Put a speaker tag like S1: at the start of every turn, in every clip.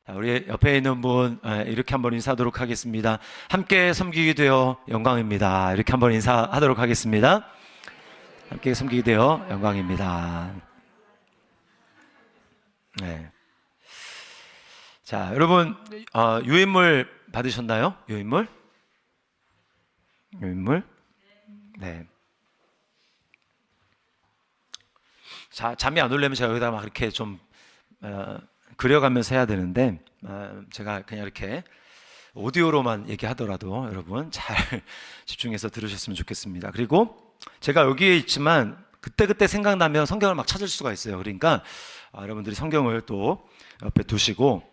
S1: 우리 옆에 있는 분 이렇게 한번 인사하도록 하겠습니다. 함께 섬기게 되어 영광입니다. 이렇게 한번 인사하도록 하겠습니다. 함께 섬기게 되어 영광입니다. 네. 자, 여러분 유인물 받으셨나요? 유인물? 유인물? 네. 자, 잠이 안 오려면 제가 여기다 막 이렇게 좀 그려가면서 해야 되는데 제가 그냥 이렇게 오디오로만 얘기하더라도 여러분 잘 집중해서 들으셨으면 좋겠습니다. 그리고 제가 여기에 있지만 그때그때 생각나면 성경을 막 찾을 수가 있어요. 그러니까 여러분들이 성경을 또 옆에 두시고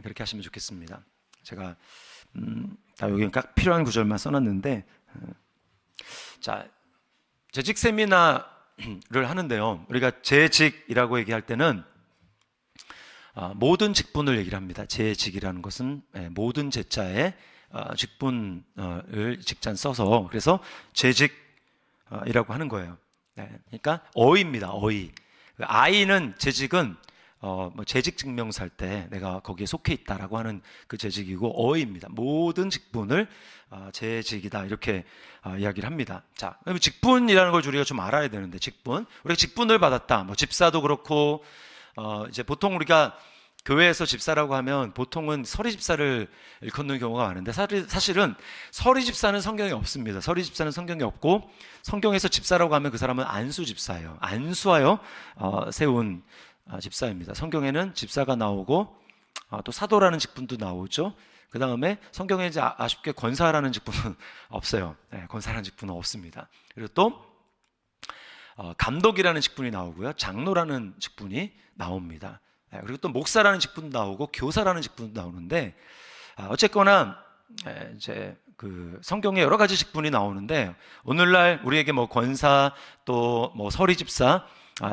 S1: 그렇게 하시면 좋겠습니다. 제가 여기 딱 필요한 구절만 써놨는데 자, 재직 세미나를 하는데요. 우리가 재직이라고 얘기할 때는 모든 직분을 얘기를 합니다. 재직이라는 것은 모든 제자의 직분을 직잔 써서 그래서 재직이라고 하는 거예요. 그러니까 어휘입니다. 어휘. 아이는 재직은 재직 증명서 할 때 내가 거기에 속해 있다라고 하는 그 재직이고 어휘입니다. 모든 직분을 재직이다 이렇게 이야기를 합니다. 자, 그럼 직분이라는 걸 우리가 좀 알아야 되는데 우리가 직분을 받았다. 뭐 집사도 그렇고 이제 보통 우리가 교회에서 집사라고 하면 보통은 서리 집사를 일컫는 경우가 많은데 사실은 서리 집사는 성경에 없습니다. 서리 집사는 성경에 없고 성경에서 집사라고 하면 그 사람은 안수 집사예요. 안수하여 세운 집사입니다. 성경에는 집사가 나오고 또 사도라는 직분도 나오죠. 그 다음에 성경에 이제 아쉽게 권사라는 직분은 없어요. 권사라는 직분은 없습니다. 그리고 또 감독이라는 직분이 나오고요. 장로라는 직분이 나옵니다. 그리고 또 목사라는 직분도 나오고 교사라는 직분도 나오는데 어쨌거나 이제 그 성경에 여러 가지 직분이 나오는데 오늘날 우리에게 뭐 권사 또 뭐 서리 집사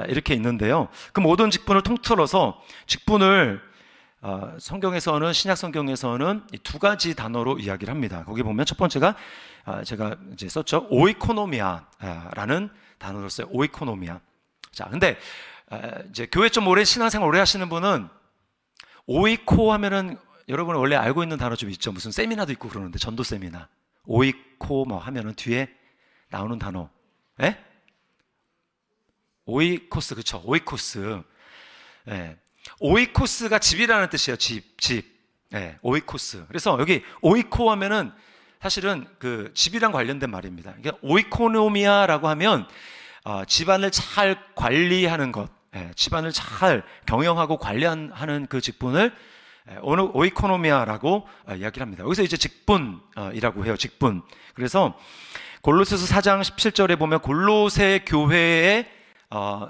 S1: 이렇게 있는데요. 그 모든 직분을 통틀어서 직분을 성경에서는 신약 성경에서는 이 두 가지 단어로 이야기를 합니다. 거기 보면 첫 번째가 제가 이제 썼죠. 오이코노미아라는 단어를 써요. 오이코노미아. 자, 근데 이제 교회 좀 오래 신앙생활 오래 하시는 분은 오이코 하면은 여러분 원래 알고 있는 단어 좀 있죠. 무슨 세미나도 있고 그러는데 전도 세미나. 오이코 뭐 하면은 뒤에 나오는 단어. 예? 오이코스, 그쵸? 오이코스. 예. 오이코스가 집이라는 뜻이에요. 집. 예. 오이코스. 그래서 여기 오이코 하면은 사실은 그 집이랑 관련된 말입니다. 그러니까 오이코노미아라고 하면 집안을 잘 관리하는 것, 집안을 잘 경영하고 관리하는 그 직분을 오이코노미아라고 이야기를 합니다. 여기서 이제 직분이라고 해요. 직분. 그래서 골로새서 4장 17절에 보면 골로새 교회의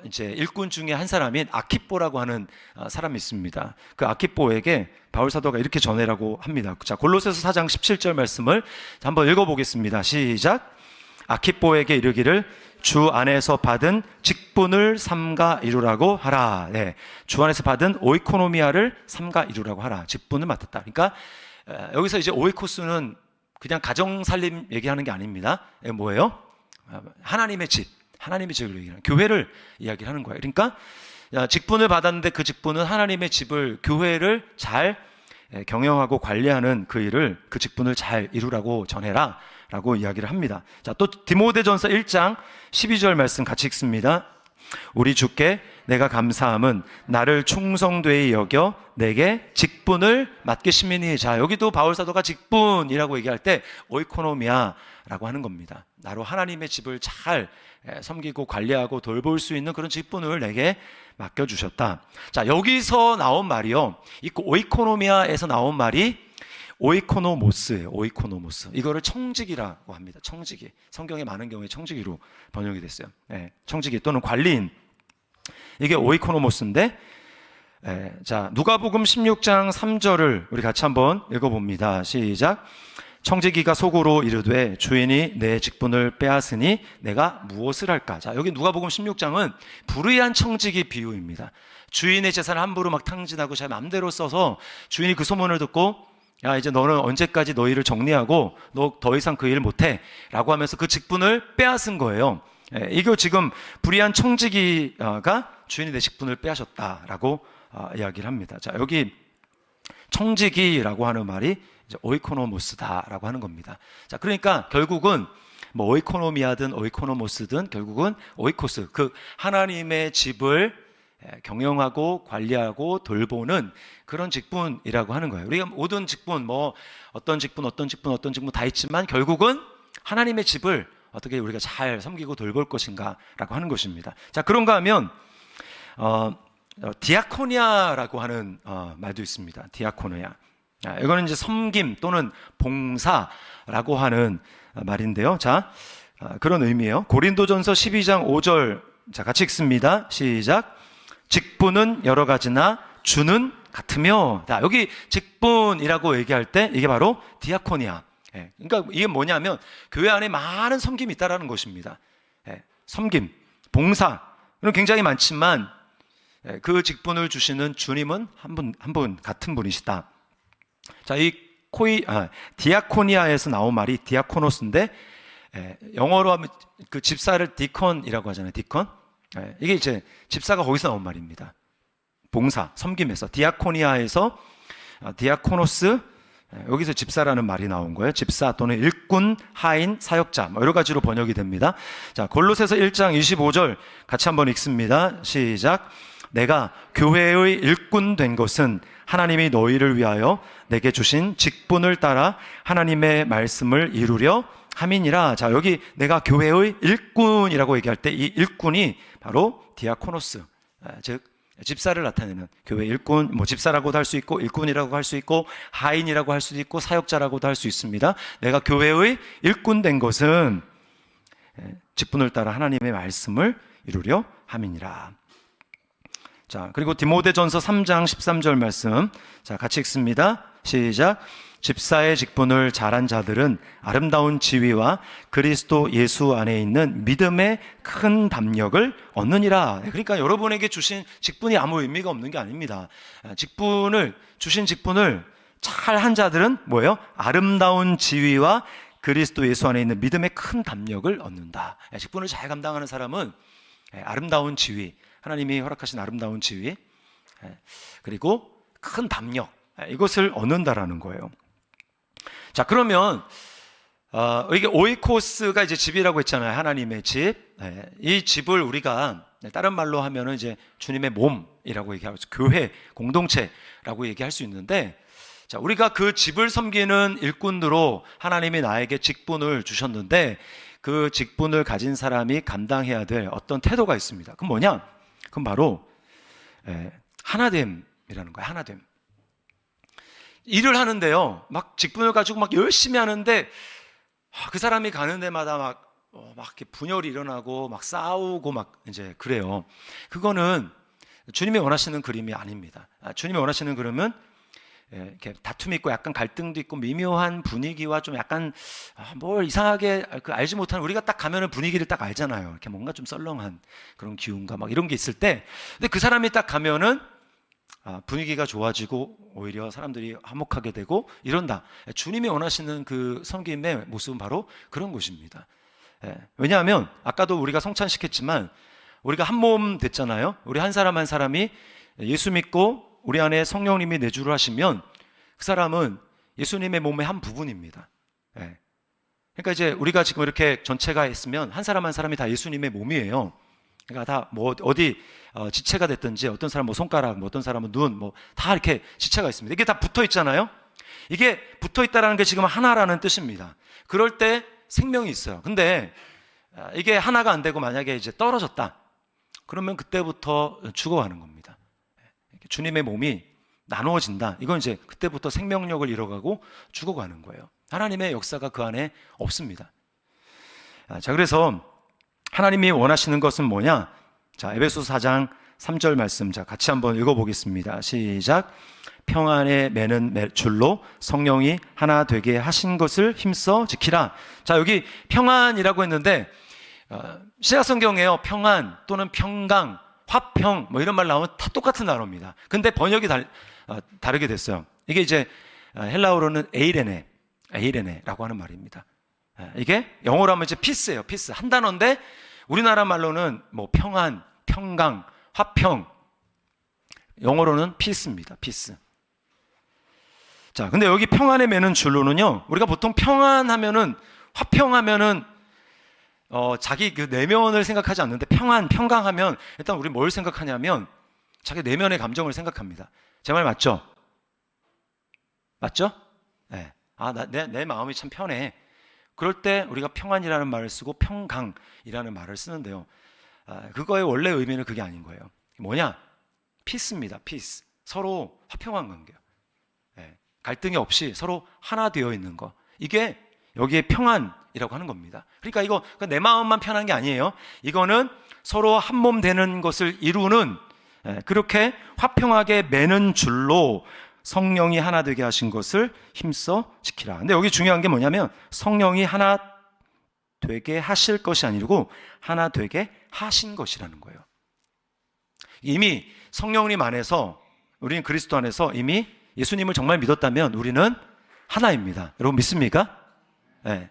S1: 이제 일꾼 중에 한 사람인 아키뽀라고 하는 사람이 있습니다. 그 아키뽀에게 바울 사도가 이렇게 전해라고 합니다. 자, 골로새서 4장 17절 말씀을 한번 읽어보겠습니다. 시작. 아키뽀에게 이르기를 주 안에서 받은 직분을 삼가 이루라고 하라. 네, 주 안에서 받은 오이코노미아를 삼가 이루라고 하라. 직분을 맡았다. 그러니까 여기서 이제 오이코스는 그냥 가정살림 얘기하는 게 아닙니다. 뭐예요? 하나님의 집, 하나님의 집을 얘기하는 교회를 이야기하는 거예요. 그러니까 직분을 받았는데 그 직분은 하나님의 집을 교회를 잘 경영하고 관리하는 그 일을 그 직분을 잘 이루라고 전해라 라고 이야기를 합니다. 자, 또 디모데전서 1장 12절 말씀 같이 읽습니다. 우리 주께 내가 감사함은 나를 충성되이 여겨 내게 직분을 맡기심이니. 자, 여기도 바울 사도가 직분이라고 얘기할 때 오이코노미아라고 하는 겁니다. 나로 하나님의 집을 잘 섬기고 관리하고 돌볼 수 있는 그런 직분을 내게 맡겨주셨다. 자, 여기서 나온 말이요, 이 오이코노미아에서 나온 말이 오이코노모스예요. 오이코노모스. 이거를 청지기라고 합니다. 청지기. 성경에 많은 경우에 청지기로 번역이 됐어요. 청지기 또는 관리인. 이게 오이코노모스인데, 자, 누가복음 16장 3절을 우리 같이 한번 읽어봅니다. 시작. 청지기가 속으로 이르되 주인이 내 직분을 빼앗으니 내가 무엇을 할까? 자, 여기 누가복음 16장은 불의한 청지기 비유입니다. 주인의 재산을 함부로 막 탕진하고 제 마음대로 써서 주인이 그 소문을 듣고 야, 이제 너는 언제까지 너 일을 정리하고 너 더 이상 그 일 못해 라고 하면서 그 직분을 빼앗은 거예요. 이거 지금 불의한 청지기가 주인이 내 직분을 빼앗았다라고 이야기를 합니다. 자, 여기 성지기라고 하는 말이 이제 오이코노모스다라고 하는 겁니다. 자, 그러니까 결국은 뭐 오이코노미아든 오이코노모스든 결국은 오이코스, 그 하나님의 집을 경영하고 관리하고 돌보는 그런 직분이라고 하는 거예요. 우리가 모든 직분, 뭐 어떤 직분 다 있지만 결국은 하나님의 집을 어떻게 우리가 잘 섬기고 돌볼 것인가라고 하는 것입니다. 자, 그런가 하면 디아코니아라고 하는 말도 있습니다. 디아코니아. 이거는 이제 섬김 또는 봉사라고 하는 말인데요. 자, 그런 의미예요. 고린도전서 12장 5절, 자, 같이 읽습니다. 시작. 직분은 여러 가지나 주는 같으며. 자, 여기 직분이라고 얘기할 때 이게 바로 디아코니아. 그러니까 이게 뭐냐면 교회 안에 많은 섬김이 있다라는 것입니다. 섬김, 봉사, 이건 굉장히 많지만 그 직분을 주시는 주님은 한 분 같은 분이시다. 자, 이 디아코니아에서 나온 말이 디아코노스인데, 영어로 하면 그 집사를 디컨이라고 하잖아요. 디컨. 이게 이제 집사가 거기서 나온 말입니다. 봉사, 섬김에서 디아코니아에서 디아코노스, 여기서 집사라는 말이 나온 거예요. 집사 또는 일꾼, 하인, 사역자, 뭐 여러 가지로 번역이 됩니다. 자, 골로새서 1장 25절 같이 한번 읽습니다. 시작. 내가 교회의 일꾼 된 것은 하나님이 너희를 위하여 내게 주신 직분을 따라 하나님의 말씀을 이루려 함이니라. 자, 여기 내가 교회의 일꾼이라고 얘기할 때 이 일꾼이 바로 디아코노스, 즉 집사를 나타내는 교회 일꾼, 뭐 집사라고도 할 수 있고 일꾼이라고 할 수 있고 하인이라고 할 수도 있고 사역자라고도 할 수 있습니다. 내가 교회의 일꾼 된 것은 직분을 따라 하나님의 말씀을 이루려 함이니라. 자, 그리고 디모데전서 3장 13절 말씀, 자, 같이 읽습니다. 시작. 집사의 직분을 잘한 자들은 아름다운 지위와 그리스도 예수 안에 있는 믿음의 큰 담력을 얻느니라. 그러니까 여러분에게 주신 직분이 아무 의미가 없는 게 아닙니다. 주신 직분을 잘한 자들은 뭐예요? 아름다운 지위와 그리스도 예수 안에 있는 믿음의 큰 담력을 얻는다. 직분을 잘 감당하는 사람은 아름다운 지위, 하나님이 허락하신 아름다운 지위, 그리고 큰 담력, 이것을 얻는다라는 거예요. 자, 그러면 이게 오이코스가 이제 집이라고 했잖아요. 하나님의 집. 이 집을 우리가 다른 말로 하면은 이제 주님의 몸이라고 얘기하고, 교회 공동체라고 얘기할 수 있는데, 자, 우리가 그 집을 섬기는 일꾼으로 하나님이 나에게 직분을 주셨는데, 그 직분을 가진 사람이 감당해야 될 어떤 태도가 있습니다. 그건 뭐냐? 그건 바로 하나됨이라는 거예요. 하나됨. 일을 하는데요, 막 직분을 가지고 막 열심히 하는데 그 사람이 가는 데마다 막 이렇게 분열이 일어나고 막 싸우고 막 이제 그래요. 그거는 주님이 원하시는 그림이 아닙니다. 주님이 원하시는 그림은 이렇게 다툼이 있고 약간 갈등도 있고 미묘한 분위기와 좀 약간 뭘 이상하게 알지 못하는, 우리가 딱 가면은 분위기를 딱 알잖아요. 이렇게 뭔가 좀 썰렁한 그런 기운과 막 이런 게 있을 때, 근데 그 사람이 딱 가면은 분위기가 좋아지고 오히려 사람들이 화목하게 되고 이런다. 주님이 원하시는 그 섬김의 모습은 바로 그런 것입니다. 왜냐하면 아까도 우리가 성찬시켰지만 우리가 한 몸 됐잖아요. 우리 한 사람 한 사람이 예수 믿고 우리 안에 성령님이 내주를 하시면 그 사람은 예수님의 몸의 한 부분입니다. 그러니까 이제 우리가 지금 이렇게 전체가 있으면 한 사람 한 사람이 다 예수님의 몸이에요. 그러니까 다 뭐 어디 지체가 됐든지, 어떤 사람은 뭐 손가락, 뭐 어떤 사람은 눈, 뭐 다 이렇게 지체가 있습니다. 이게 다 붙어 있잖아요. 이게 붙어 있다라는 게 지금 하나라는 뜻입니다. 그럴 때 생명이 있어요. 근데 이게 하나가 안 되고 만약에 이제 떨어졌다, 그러면 그때부터 죽어가는 겁니다. 주님의 몸이 나누어진다, 이건 이제 그때부터 생명력을 잃어가고 죽어가는 거예요. 하나님의 역사가 그 안에 없습니다. 자, 그래서 하나님이 원하시는 것은 뭐냐? 자, 에베소서 4장 3절 말씀, 자, 같이 한번 읽어보겠습니다. 시작. 평안에 매는 줄로 성령이 하나 되게 하신 것을 힘써 지키라. 자, 여기 평안이라고 했는데 신약성경에요, 평안 또는 평강, 화평 뭐 이런 말 나오면 다 똑같은 단어입니다. 근데 번역이 다르게 됐어요. 이게 이제 헬라어로는 에이레네라고 하는 말입니다. 이게 영어로 하면 이제 피스예요. 피스, 한 단어인데 우리나라 말로는 뭐 평안, 평강, 화평, 영어로는 피스입니다. 피스. 자, 근데 여기 평안에 매는 줄로는요, 우리가 보통 평안하면은, 화평하면은, 자기 그 내면을 생각하지 않는데 평강하면 일단 우리 뭘 생각하냐면 자기 내면의 감정을 생각합니다. 제 말 맞죠? 맞죠? 네. 내 마음이 참 편해. 그럴 때 우리가 평안이라는 말을 쓰고 평강이라는 말을 쓰는데요. 그거의 원래 의미는 그게 아닌 거예요. 뭐냐? 피스입니다. 피스. 서로 화평한 관계요. 네. 갈등이 없이 서로 하나 되어 있는 거. 이게 여기에 평안이라고 하는 겁니다. 그러니까 내 마음만 편한 게 아니에요. 이거는 서로 한 몸 되는 것을 이루는, 그렇게 화평하게 매는 줄로 성령이 하나 되게 하신 것을 힘써 지키라. 근데 여기 중요한 게 뭐냐면 성령이 하나 되게 하실 것이 아니고 하나 되게 하신 것이라는 거예요. 이미 성령님 안에서, 우리는 그리스도 안에서 이미 예수님을 정말 믿었다면 우리는 하나입니다. 여러분 믿습니까? 네.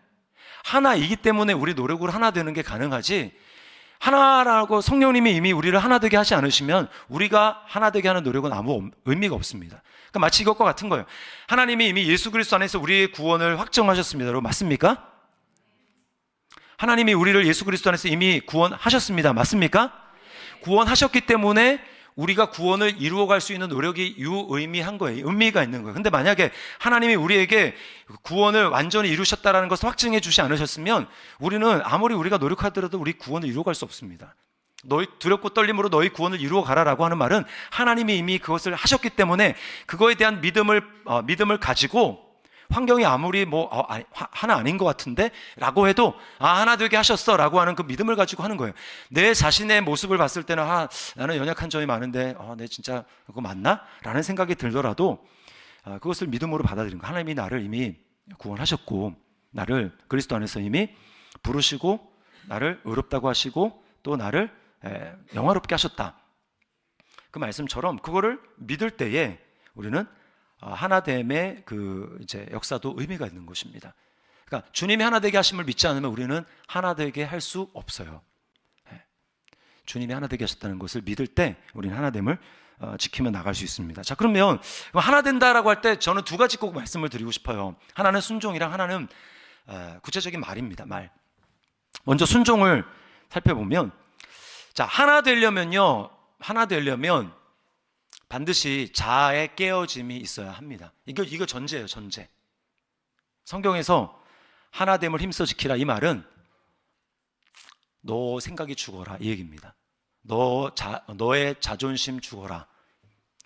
S1: 하나이기 때문에 우리 노력으로 하나 되는 게 가능하지, 하나라고 성령님이 이미 우리를 하나 되게 하지 않으시면 우리가 하나 되게 하는 노력은 아무 의미가 없습니다. 그러니까 마치 이것과 같은 거예요. 하나님이 이미 예수 그리스도 안에서 우리의 구원을 확정하셨습니다. 여러분 맞습니까? 하나님이 우리를 예수 그리스도 안에서 이미 구원하셨습니다. 맞습니까? 구원하셨기 때문에 우리가 구원을 이루어갈 수 있는 노력이 유의미한 거예요. 의미가 있는 거예요. 근데 만약에 하나님이 우리에게 구원을 완전히 이루셨다는 것을 확증해 주지 않으셨으면 우리는 아무리 우리가 노력하더라도 우리 구원을 이루어갈 수 없습니다. 너희 두렵고 떨림으로 너희 구원을 이루어 가라라고 하는 말은 하나님이 이미 그것을 하셨기 때문에 그거에 대한 믿음을 가지고, 환경이 아무리 하나 아닌 것 같은데 라고 해도 하나 되게 하셨어 라고 하는 그 믿음을 가지고 하는 거예요. 내 자신의 모습을 봤을 때는 나는 연약한 점이 많은데 내 진짜 그거 맞나? 라는 생각이 들더라도 그것을 믿음으로 받아들이는 거예요. 하나님이 나를 이미 구원하셨고 나를 그리스도 안에서 이미 부르시고 나를 의롭다고 하시고 또 나를 영화롭게 하셨다. 그 말씀처럼 그거를 믿을 때에 우리는 하나됨의 이제 역사도 의미가 있는 것입니다. 그러니까 주님이 하나 되게 하심을 믿지 않으면 우리는 하나 되게 할 수 없어요. 주님이 하나 되게 하셨다는 것을 믿을 때 우리는 하나됨을 지키며 나갈 수 있습니다. 자, 그러면 하나 된다라고 할 때 저는 두 가지 꼭 말씀을 드리고 싶어요. 하나는 순종이랑 하나는 구체적인 말입니다. 말. 먼저 순종을 살펴보면, 자, 하나 되려면 반드시 자아의 깨어짐이 있어야 합니다. 이거 전제예요, 전제. 성경에서 하나됨을 힘써 지키라 이 말은 너 생각이 죽어라 이 얘기입니다. 너의 자존심 죽어라.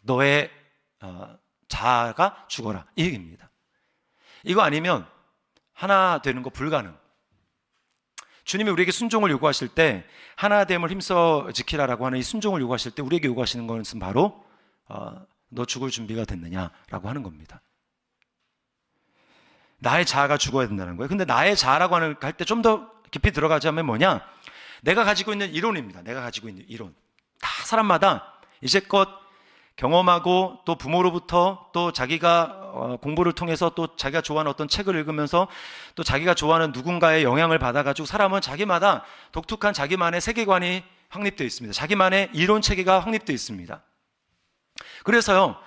S1: 너의 자아가 죽어라 이 얘기입니다. 이거 아니면 하나 되는 거 불가능. 주님이 우리에게 순종을 요구하실 때, 하나됨을 힘써 지키라라고 하는 이 순종을 요구하실 때 우리에게 요구하시는 것은 바로 너 죽을 준비가 됐느냐라고 하는 겁니다. 나의 자아가 죽어야 된다는 거예요. 근데 나의 자아라고 할 때 좀 더 깊이 들어가자면 뭐냐? 내가 가지고 있는 이론입니다. 내가 가지고 있는 이론. 다 사람마다 이제껏 경험하고 또 부모로부터 또 자기가 공부를 통해서 또 자기가 좋아하는 어떤 책을 읽으면서 또 자기가 좋아하는 누군가의 영향을 받아가지고 사람은 자기마다 독특한 자기만의 세계관이 확립되어 있습니다. 자기만의 이론 체계가 확립되어 있습니다. 그래서요,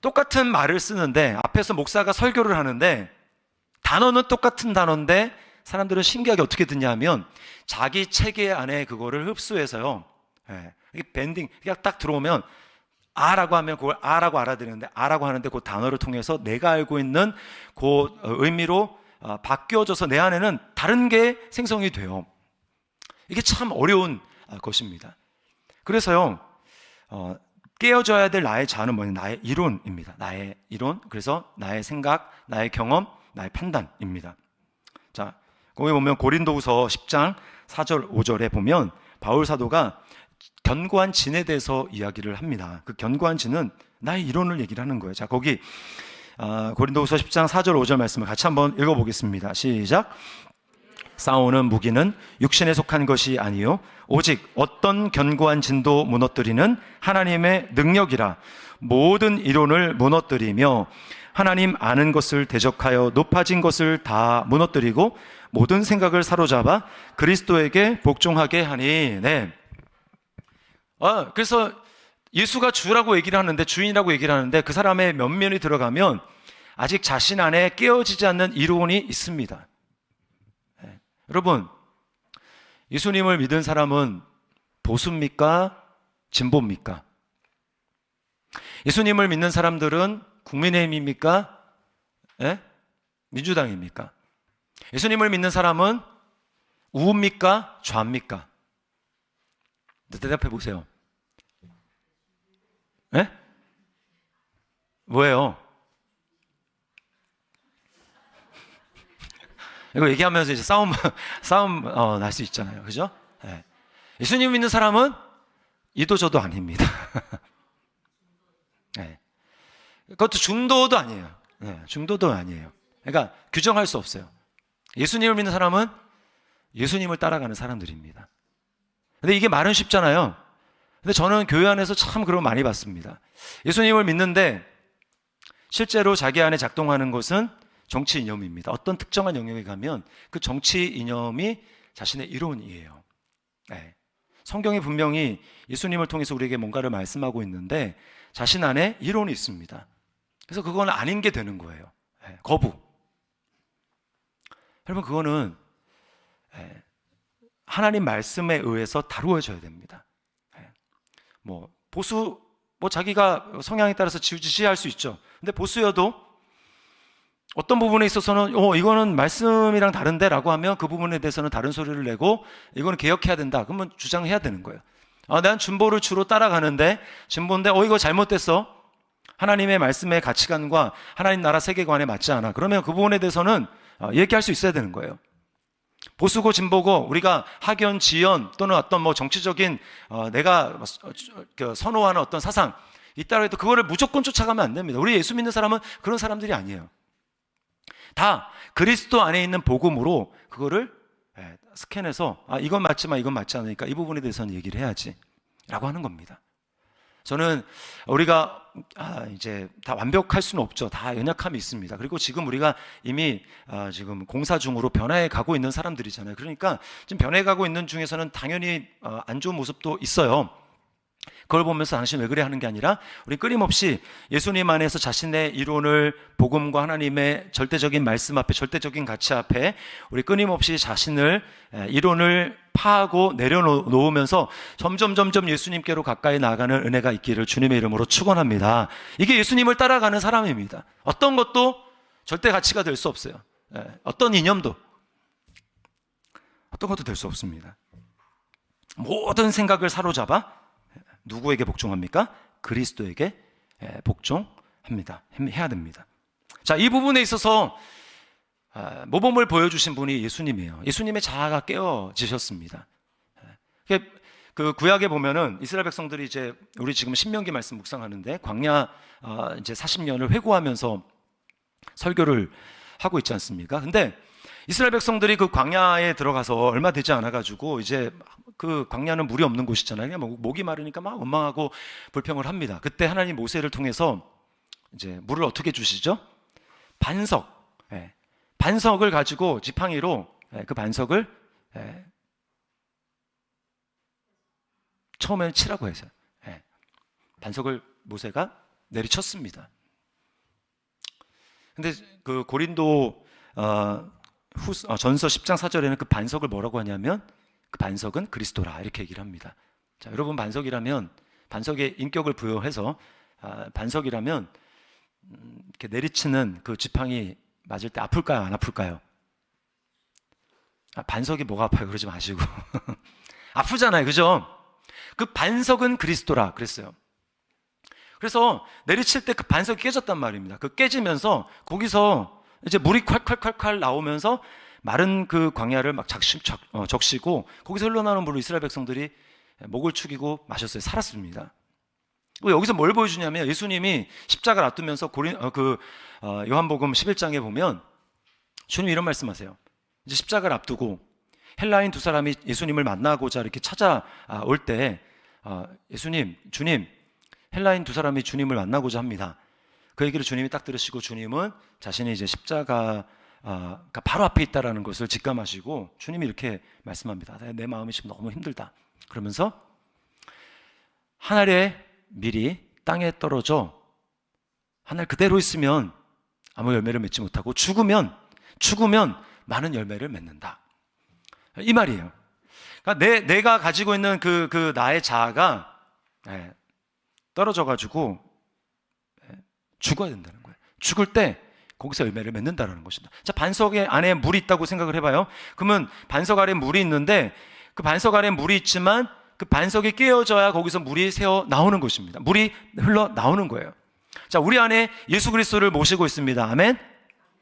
S1: 똑같은 말을 쓰는데 앞에서 목사가 설교를 하는데 단어는 똑같은 단어인데 사람들은 신기하게 어떻게 듣냐 하면 자기 체계 안에 그거를 흡수해서요, 이게 밴딩, 그냥 딱 들어오면 아라고 하면 그걸 아라고 알아들으는데, 아라고 하는데 그 단어를 통해서 내가 알고 있는 그 의미로 바뀌어져서 내 안에는 다른 게 생성이 돼요. 이게 참 어려운 것입니다. 그래서요, 깨어져야 될 나의 자아는 뭐냐? 나의 이론입니다. 나의 이론. 그래서 나의 생각, 나의 경험, 나의 판단입니다. 자, 거기 보면 고린도후서 10장 4절 5절에 보면 바울 사도가 견고한 진에 대해서 이야기를 합니다. 그 견고한 진은 나의 이론을 얘기를 하는 거예요. 자, 거기 고린도후서 10장 4절 5절 말씀을 같이 한번 읽어보겠습니다. 시작. 싸우는 무기는 육신에 속한 것이 아니요 오직 어떤 견고한 진도 무너뜨리는 하나님의 능력이라. 모든 이론을 무너뜨리며 하나님 아는 것을 대적하여 높아진 것을 다 무너뜨리고 모든 생각을 사로잡아 그리스도에게 복종하게 하니. 네. 그래서 예수가 주라고 얘기를 하는데, 주인이라고 얘기를 하는데 그 사람의 면면이 들어가면 아직 자신 안에 깨어지지 않는 이론이 있습니다. 여러분, 예수님을 믿은 사람은 보수입니까? 진보입니까? 예수님을 믿는 사람들은 국민의힘입니까? 민주당입니까? 예수님을 믿는 사람은 우입니까? 좌입니까? 대답해 보세요. 뭐예요? 이거 얘기하면서 이제 싸움 날 수 있잖아요. 그죠? 예수님 믿는 사람은 이도 저도 아닙니다. 그것도 중도도 아니에요. 중도도 아니에요. 그러니까 규정할 수 없어요. 예수님을 믿는 사람은 예수님을 따라가는 사람들입니다. 근데 이게 말은 쉽잖아요. 근데 저는 교회 안에서 참 그런 거 많이 봤습니다. 예수님을 믿는데 실제로 자기 안에 작동하는 것은 정치 이념입니다. 어떤 특정한 영역에 가면 그 정치 이념이 자신의 이론이에요. 성경이 분명히 예수님을 통해서 우리에게 뭔가를 말씀하고 있는데 자신 안에 이론이 있습니다. 그래서 그건 아닌 게 되는 거예요. 거부. 여러분, 그거는 하나님 말씀에 의해서 다루어져야 됩니다. 보수, 자기가 성향에 따라서 지지할 수 있죠. 근데 보수여도 어떤 부분에 있어서는 이거는 말씀이랑 다른데 라고 하면 그 부분에 대해서는 다른 소리를 내고 이거는 개혁해야 된다. 그러면 주장해야 되는 거예요. 난 진보를 주로 따라가는데 진보인데 이거 잘못됐어. 하나님의 말씀의 가치관과 하나님 나라 세계관에 맞지 않아. 그러면 그 부분에 대해서는 얘기할 수 있어야 되는 거예요. 보수고 진보고 우리가 학연, 지연 또는 어떤 정치적인 내가 선호하는 어떤 사상 있다고 해도 그거를 무조건 쫓아가면 안 됩니다. 우리 예수 믿는 사람은 그런 사람들이 아니에요. 다 그리스도 안에 있는 복음으로 그거를 스캔해서 이건 맞지만 이건 맞지 않으니까 이 부분에 대해서는 얘기를 해야지 라고 하는 겁니다. 저는 우리가 이제 다 완벽할 수는 없죠. 다 연약함이 있습니다. 그리고 지금 우리가 이미 지금 공사 중으로 변화해 가고 있는 사람들이잖아요. 그러니까 지금 변해 가고 있는 중에서는 당연히 안 좋은 모습도 있어요. 그걸 보면서 당신 왜 그래 하는 게 아니라 우리 끊임없이 예수님 안에서 자신의 이론을 복음과 하나님의 절대적인 말씀 앞에, 절대적인 가치 앞에 우리 끊임없이 자신을 이론을 파하고 내려놓으면서 점점 예수님께로 가까이 나아가는 은혜가 있기를 주님의 이름으로 축원합니다. 이게 예수님을 따라가는 사람입니다. 어떤 것도 절대 가치가 될 수 없어요. 어떤 이념도 어떤 것도 될 수 없습니다. 모든 생각을 사로잡아 누구에게 복종합니까? 그리스도에게 복종합니다. 해야 됩니다. 자, 이 부분에 있어서 모범을 보여주신 분이 예수님이에요. 예수님의 자아가 깨어지셨습니다. 그 구약에 보면은 이스라엘 백성들이 이제 우리 지금 신명기 말씀 묵상하는데 광야 이제 40년을 회고하면서 설교를 하고 있지 않습니까? 근데 이스라엘 백성들이 그 광야에 들어가서 얼마 되지 않아가지고 이제 그 광야는 물이 없는 곳이잖아요. 그냥 목이 마르니까 막 원망하고 불평을 합니다. 그때 하나님 모세를 통해서 이제 물을 어떻게 주시죠? 반석을 가지고 지팡이로 그 반석을 처음에는 치라고 해서 반석을 모세가 내리쳤습니다. 근데 그 고린도 전서 10장 4절에는 그 반석을 뭐라고 하냐면 그 반석은 그리스도라 이렇게 얘기를 합니다. 자, 여러분, 반석이라면 반석에 인격을 부여해서 반석이라면 이렇게 내리치는 그 지팡이 맞을 때 아플까요? 안 아플까요? 반석이 뭐가 아파요? 그러지 마시고 아프잖아요. 그죠? 그 반석은 그리스도라 그랬어요. 그래서 내리칠 때 그 반석이 깨졌단 말입니다. 그 깨지면서 거기서 이제 물이 콸콸콸콸 나오면서 마른 그 광야를 막 적시고 거기서 흘러나오는 물로 이스라엘 백성들이 목을 축이고 마셨어요. 살았습니다. 여기서 뭘 보여주냐면 예수님이 십자가를 앞두면서 요한복음 11장에 보면 주님이 이런 말씀하세요. 이제 십자가를 앞두고 헬라인 두 사람이 예수님을 만나고자 이렇게 찾아올 때 주님, 헬라인 두 사람이 주님을 만나고자 합니다. 그 얘기를 주님이 딱 들으시고 주님은 자신이 이제 십자가가 바로 앞에 있다라는 것을 직감하시고 주님이 이렇게 말씀합니다. 내 마음이 지금 너무 힘들다. 그러면서 하늘의 밀이 땅에 떨어져 하늘 그대로 있으면 아무 열매를 맺지 못하고 죽으면 많은 열매를 맺는다. 이 말이에요. 그러니까 내가 가지고 있는 그 나의 자아가 떨어져가지고 죽어야 된다는 거예요. 죽을 때 거기서 열매를 맺는다라는 것이다. 자, 반석 안에 물이 있다고 생각을 해봐요. 그러면 반석 아래 물이 있는데 그 반석 안에 물이 있지만 그 반석이 깨어져야 거기서 물이 새어 나오는 것입니다. 물이 흘러 나오는 거예요. 자, 우리 안에 예수 그리스도를 모시고 있습니다. 아멘.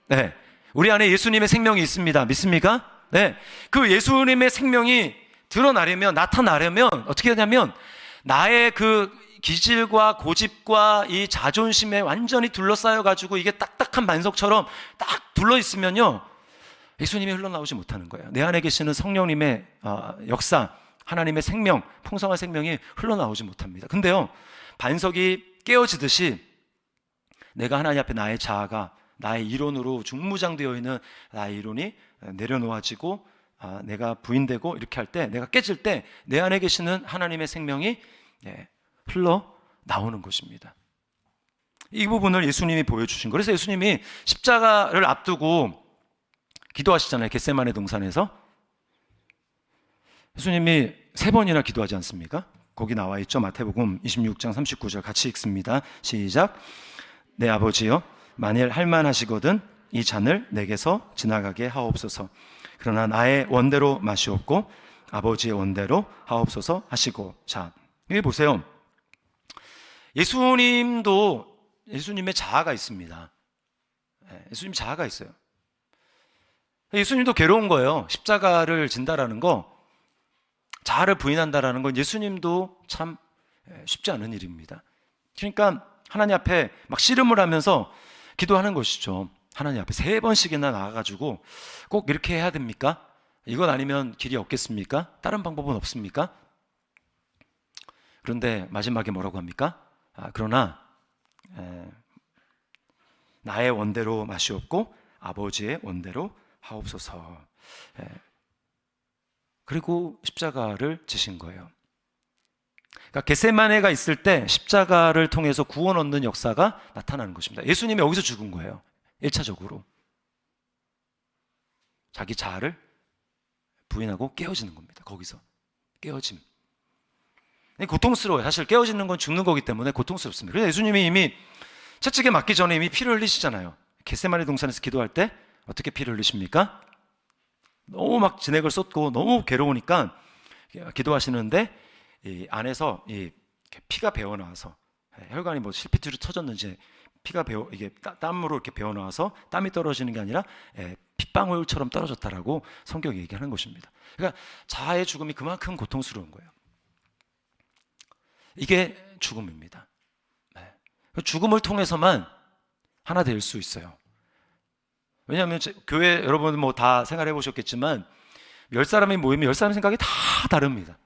S1: 네, 우리 안에 예수님의 생명이 있습니다. 믿습니까? 네, 그 예수님의 생명이 드러나려면, 나타나려면 어떻게 하냐면 나의 그 기질과 고집과 이 자존심에 완전히 둘러싸여 가지고 이게 딱딱한 반석처럼 딱 둘러 있으면요, 예수님이 흘러나오지 못하는 거예요. 내 안에 계시는 성령님의 역사, 하나님의 생명, 풍성한 생명이 흘러나오지 못합니다. 근데요, 반석이 깨어지듯이 내가 하나님 앞에 나의 자아가, 나의 이론으로 중무장되어 있는 나의 이론이 내려놓아지고 내가 부인되고 이렇게 할 때, 내가 깨질 때 내 안에 계시는 하나님의 생명이 흘러나오는 것입니다. 이 부분을 예수님이 보여주신 거예요. 그래서 예수님이 십자가를 앞두고 기도하시잖아요. 겟세마네 동산에서. 예수님이 3번이나 기도하지 않습니까? 거기 나와 있죠. 마태복음 26장 39절 같이 읽습니다. 시작. 내 아버지여, 만일 할만하시거든 이 잔을 내게서 지나가게 하옵소서. 그러나 나의 원대로 마시옵고 아버지의 원대로 하옵소서 하시고. 자, 여기 보세요. 예수님의 자아가 있습니다. 예수님 자아가 있어요. 예수님도 괴로운 거예요. 십자가를 진다라는 거, 자아를 부인한다라는 건 예수님도 참 쉽지 않은 일입니다. 그러니까 하나님 앞에 막 씨름을 하면서 기도하는 것이죠. 하나님 앞에 3번씩이나 나가가지고 꼭 이렇게 해야 됩니까? 이건 아니면 길이 없겠습니까? 다른 방법은 없습니까? 그런데 마지막에 뭐라고 합니까? 그러나 나의 원대로 마시옵고 아버지의 원대로 하옵소서. 그리고 십자가를 지신 거예요. 그러니까 겟세마네가 있을 때 십자가를 통해서 구원 얻는 역사가 나타나는 것입니다. 예수님이 여기서 죽은 거예요. 1차적으로 자기 자아를 부인하고 깨어지는 겁니다. 거기서 깨어짐. 고통스러워요. 사실 깨어지는 건 죽는 거기 때문에 고통스럽습니다. 그래서 예수님이 이미 채찍에 맞기 전에 이미 피를 흘리시잖아요. 겟세마네 동산에서 기도할 때 어떻게 피를 흘리십니까? 너무 막 진액을 쏟고 너무 괴로우니까 기도하시는데 이 안에서 이 피가 배어 나와서, 혈관이 뭐 실핏줄이 터졌는지 피가 이게 땀으로 이렇게 배어 나와서 땀이 떨어지는 게 아니라 핏방울처럼 떨어졌다라고 성경이 얘기하는 것입니다. 그러니까 자아의 죽음이 그만큼 고통스러운 거예요. 이게 죽음입니다. 죽음을 통해서만 하나 될 수 있어요. 왜냐하면 교회 여러분 뭐 다 생활해 보셨겠지만 10사람이 모이면 10사람의 생각이 다 다릅니다.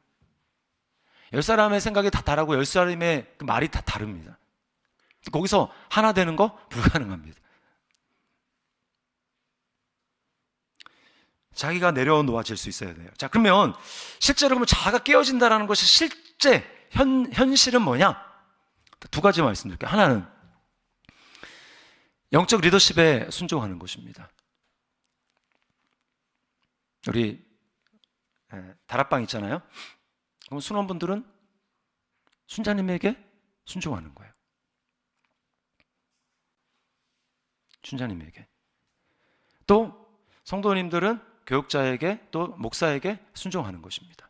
S1: 10사람의 생각이 다 다르고 10사람의 그 말이 다 다릅니다. 거기서 하나 되는 거 불가능합니다. 자기가 내려놓아질 수 있어야 돼요. 자, 그러면 실제로 그러면 자아가 깨어진다는 것이 실제 현실은 뭐냐? 2가지 말씀드릴게요. 하나는 영적 리더십에 순종하는 것입니다. 우리 다락방 있잖아요. 그럼 순원분들은 순자님에게 순종하는 거예요. 순자님에게. 또 성도님들은 교육자에게, 또 목사에게 순종하는 것입니다.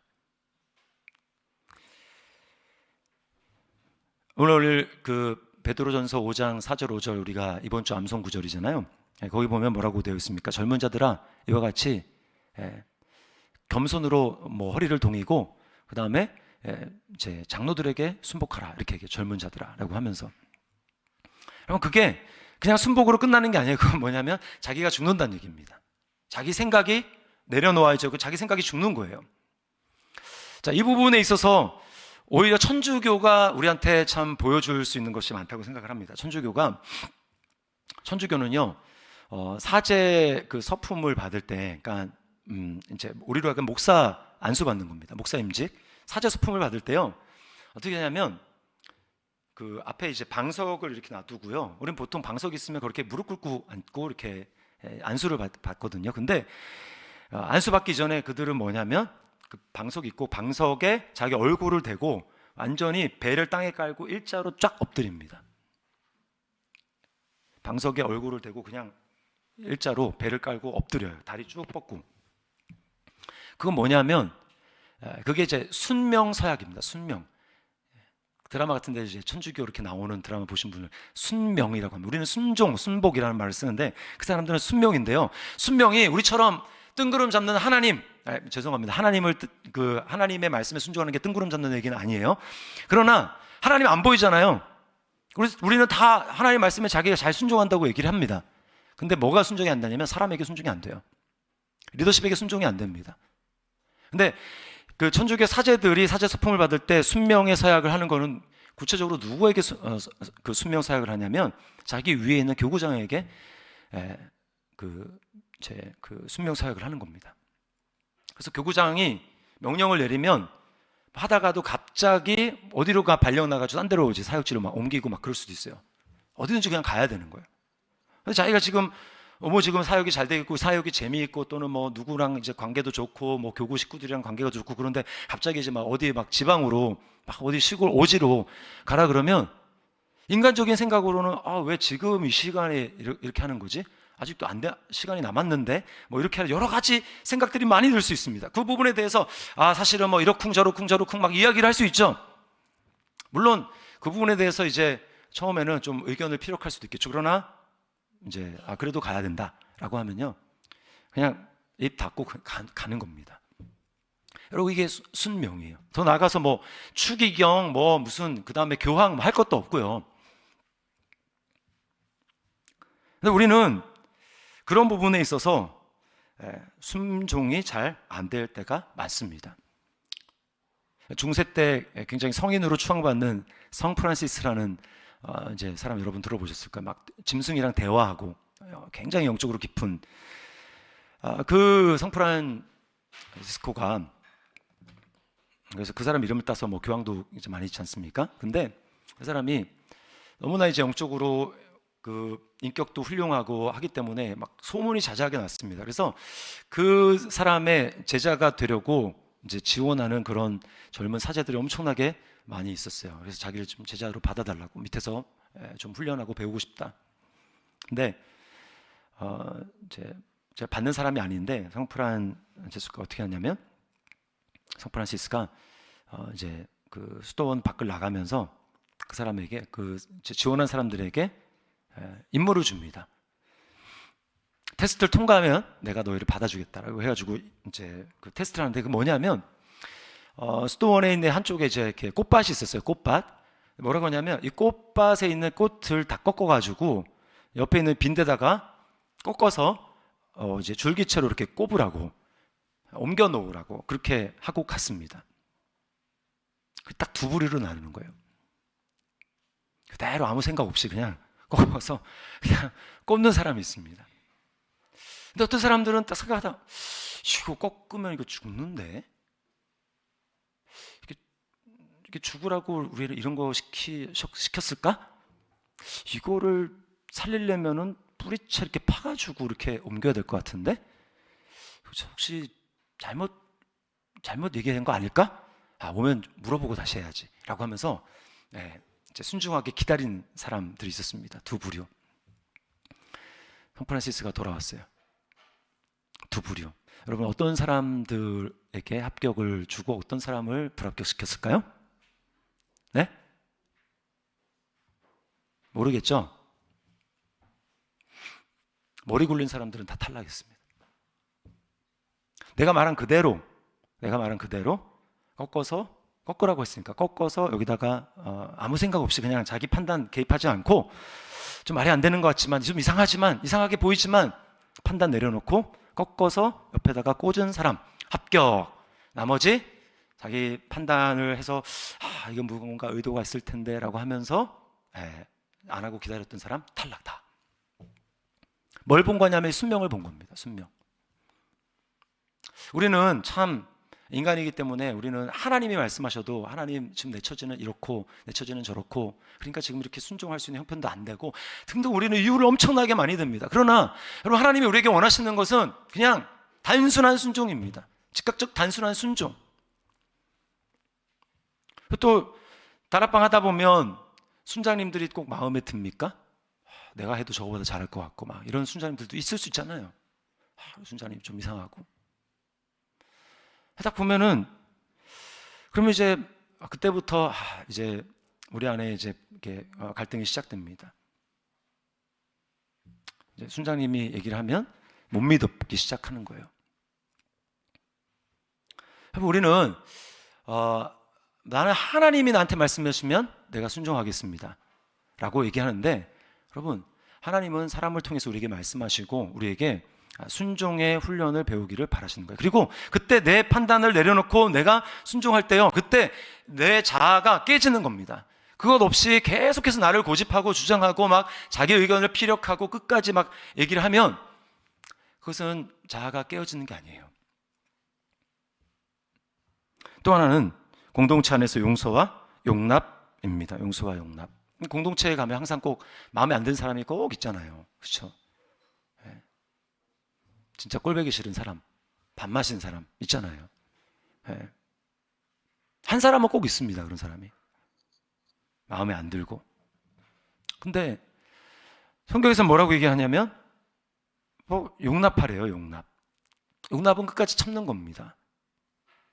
S1: 오늘 그 베드로전서 5장 4절 5절 우리가 이번 주 암송 구절이잖아요. 거기 보면 뭐라고 되어 있습니까? 젊은 자들아 이와 같이 겸손으로 뭐 허리를 동이고 그 다음에 이제 장로들에게 순복하라, 이렇게 얘기해요. 젊은 자들아라고 하면서. 그럼 그게 그냥 순복으로 끝나는 게 아니에요. 그건 뭐냐면 자기가 죽는다는 얘기입니다. 자기 생각이 내려놓아야죠. 자기 생각이 죽는 거예요. 자, 이 부분에 있어서 오히려 천주교가 우리한테 참 보여줄 수 있는 것이 많다고 생각을 합니다. 천주교는요, 사제 그 서품을 받을 때, 그러니까 이제 우리로 하여금 목사 안수 받는 겁니다. 목사 임직 사제 서품을 받을 때요, 어떻게 하냐면 그 앞에 이제 방석을 이렇게 놔두고요. 우리는 보통 방석 있으면 그렇게 무릎 꿇고 앉고 이렇게 안수를 받거든요. 근데 안수 받기 전에 그들은 뭐냐면 그 방석 있고 방석에 자기 얼굴을 대고 완전히 배를 땅에 깔고 일자로 쫙 엎드립니다. 방석에 얼굴을 대고 그냥 일자로 배를 깔고 엎드려요. 다리 쭉 뻗고. 그건 뭐냐면 그게 이제 순명서약입니다. 순명. 드라마 같은 데 이제 천주교 이렇게 나오는 드라마 보신 분들 순명이라고 합니다. 우리는 순종, 순복이라는 말을 쓰는데 그 사람들은 순명인데요. 순명이 우리처럼 뜬구름 잡는 하나님, 죄송합니다. 하나님의 말씀에 순종하는 게 뜬구름 잡는 얘기는 아니에요. 그러나 하나님 안 보이잖아요. 우리는 다 하나님 말씀에 자기가 잘 순종한다고 얘기를 합니다. 근데 뭐가 순종이 안 되냐면 사람에게 순종이 안 돼요. 리더십에게 순종이 안 됩니다. 근데 그 천주교 사제들이 사제 서품을 받을 때 순명의 서약을 하는 거는 구체적으로 누구에게 그 순명 서약을 하냐면 자기 위에 있는 교구장에게 그 순명 서약을 하는 겁니다. 그래서 교구장이 명령을 내리면 하다가도 갑자기 어디로 발령 나가지고 딴 데로 오지, 사역지로 막 옮기고 막 그럴 수도 있어요. 어디든지 그냥 가야 되는 거예요. 그래서 자기가 지금 지금 사역이 잘 되고 사역이 재미있고 또는 뭐 누구랑 이제 관계도 좋고 뭐 교구 식구들이랑 관계가 좋고 그런데 갑자기 이제 막 어디 막 지방으로 막 어디 시골 오지로 가라 그러면 인간적인 생각으로는 왜 지금 이 시간에 이렇게 하는 거지? 아직도 시간이 남았는데 뭐 이렇게 하는 여러 가지 생각들이 많이 들 수 있습니다. 그 부분에 대해서 사실은 뭐 이러쿵 저러쿵 막 이야기를 할 수 있죠. 물론 그 부분에 대해서 이제 처음에는 좀 의견을 피력할 수도 있겠죠. 그러나 이제 그래도 가야 된다라고 하면요, 그냥 입 닫고 가는 겁니다. 여러분 이게 순명이에요. 더 나아가서 뭐 추기경 뭐 무슨 그 다음에 교황 뭐 할 것도 없고요. 근데 우리는 그런 부분에 있어서 순종이 잘 안 될 때가 많습니다. 중세 때 굉장히 성인으로 추앙받는 성 프란시스라는 이제 사람 여러분 들어보셨을 거예요. 막 짐승이랑 대화하고 굉장히 영적으로 깊은 그 성 프란시스코가, 그래서 그 사람 이름을 따서 뭐 교황도 이제 많이 있지 않습니까? 근데 그 사람이 너무나 이제 영적으로 그 인격도 훌륭하고 하기 때문에 막 소문이 자자하게 났습니다. 그래서 그 사람의 제자가 되려고 이제 지원하는 그런 젊은 사제들이 엄청나게 많이 있었어요. 그래서 자기를 좀 제자로 받아달라고, 밑에서 좀 훈련하고 배우고 싶다. 근데 제가 받는 사람이 아닌데 성 프란시스코가 어떻게 하냐면, 성 프란시스가 이제 그 수도원 밖을 나가면서 그 사람에게, 그 지원한 사람들에게 임무를 줍니다. 테스트를 통과하면 내가 너희를 받아주겠다라고 해가지고 이제 그 테스트를 하는데, 그 뭐냐면 수도원에 있는 한쪽에 이제 이렇게 꽃밭이 있었어요. 꽃밭. 뭐라고 하냐면 이 꽃밭에 있는 꽃을 다 꺾어가지고 옆에 있는 빈대다가 꺾어서 이제 줄기채로 이렇게 꼽으라고, 옮겨 놓으라고 그렇게 하고 갔습니다. 딱 두 부류로 나누는 거예요. 그대로 아무 생각 없이 그냥 꺾어서 그냥 꼽는 사람이 있습니다. 근데 어떤 사람들은 딱 생각하다, 이거 꺾으면 이거 죽는데, 이렇게 죽으라고 우리를 이런 거 시켰을까? 이거를 살리려면은 뿌리채 이렇게 파가지고 이렇게 옮겨야 될 것 같은데, 혹시 잘못 얘기한 거 아닐까? 오면 물어보고 다시 해야지라고 하면서 이제 순종하게 기다린 사람들이 있었습니다. 두 부류. 성 프란시스가 돌아왔어요. 두 부류. 여러분 어떤 사람들에게 합격을 주고 어떤 사람을 불합격시켰을까요? 네? 모르겠죠? 머리 굴린 사람들은 다 탈락했습니다. 내가 말한 그대로 꺾으라고 했으니까 꺾어서 여기다가 아무 생각 없이 그냥 자기 판단 개입하지 않고, 좀 말이 안 되는 것 같지만 좀 이상하게 보이지만 판단 내려놓고 꺾어서 옆에다가 꽂은 사람 합격. 나머지 자기 판단을 해서 이건 뭔가 의도가 있을 텐데 라고 하면서 안 하고 기다렸던 사람 탈락. 다. 뭘 본 거냐면 순명을 본 겁니다. 순명. 우리는 참 인간이기 때문에 우리는 하나님이 말씀하셔도 하나님 지금 내 처지는 이렇고 내 처지는 저렇고 그러니까 지금 이렇게 순종할 수 있는 형편도 안 되고 등등 우리는 이유를 엄청나게 많이 듭니다. 그러나 여러분, 하나님이 우리에게 원하시는 것은 그냥 단순한 순종입니다. 즉각적 단순한 순종. 또 다락방 하다 보면 순장님들이 꼭 마음에 듭니까? 내가 해도 저거보다 잘할 것 같고 막 이런 순장님들도 있을 수 있잖아요. 순장님 좀 이상하고. 딱 보면은 그러면 이제 그때부터 이제 우리 안에 이제 이렇게 갈등이 시작됩니다. 이제 순장님이 얘기를 하면 못 믿기 시작하는 거예요. 우리는 나는 하나님이 나한테 말씀하시면 내가 순종하겠습니다 라고 얘기하는데, 여러분, 하나님은 사람을 통해서 우리에게 말씀하시고 우리에게 순종의 훈련을 배우기를 바라시는 거예요. 그리고 그때 내 판단을 내려놓고 내가 순종할 때요, 그때 내 자아가 깨지는 겁니다. 그것 없이 계속해서 나를 고집하고 주장하고 막 자기 의견을 피력하고 끝까지 막 얘기를 하면 그것은 자아가 깨어지는 게 아니에요. 또 하나는 공동체 안에서 용서와 용납입니다. 용서와 용납. 공동체에 가면 항상 꼭 마음에 안 드는 사람이 꼭 있잖아요. 그렇죠? 진짜 꼴보기 싫은 사람, 밥 마시는 사람 있잖아요. 한 사람은 꼭 있습니다. 그런 사람이 마음에 안 들고. 근데 성경에서 뭐라고 얘기하냐면 용납하래요. 용납은 끝까지 참는 겁니다.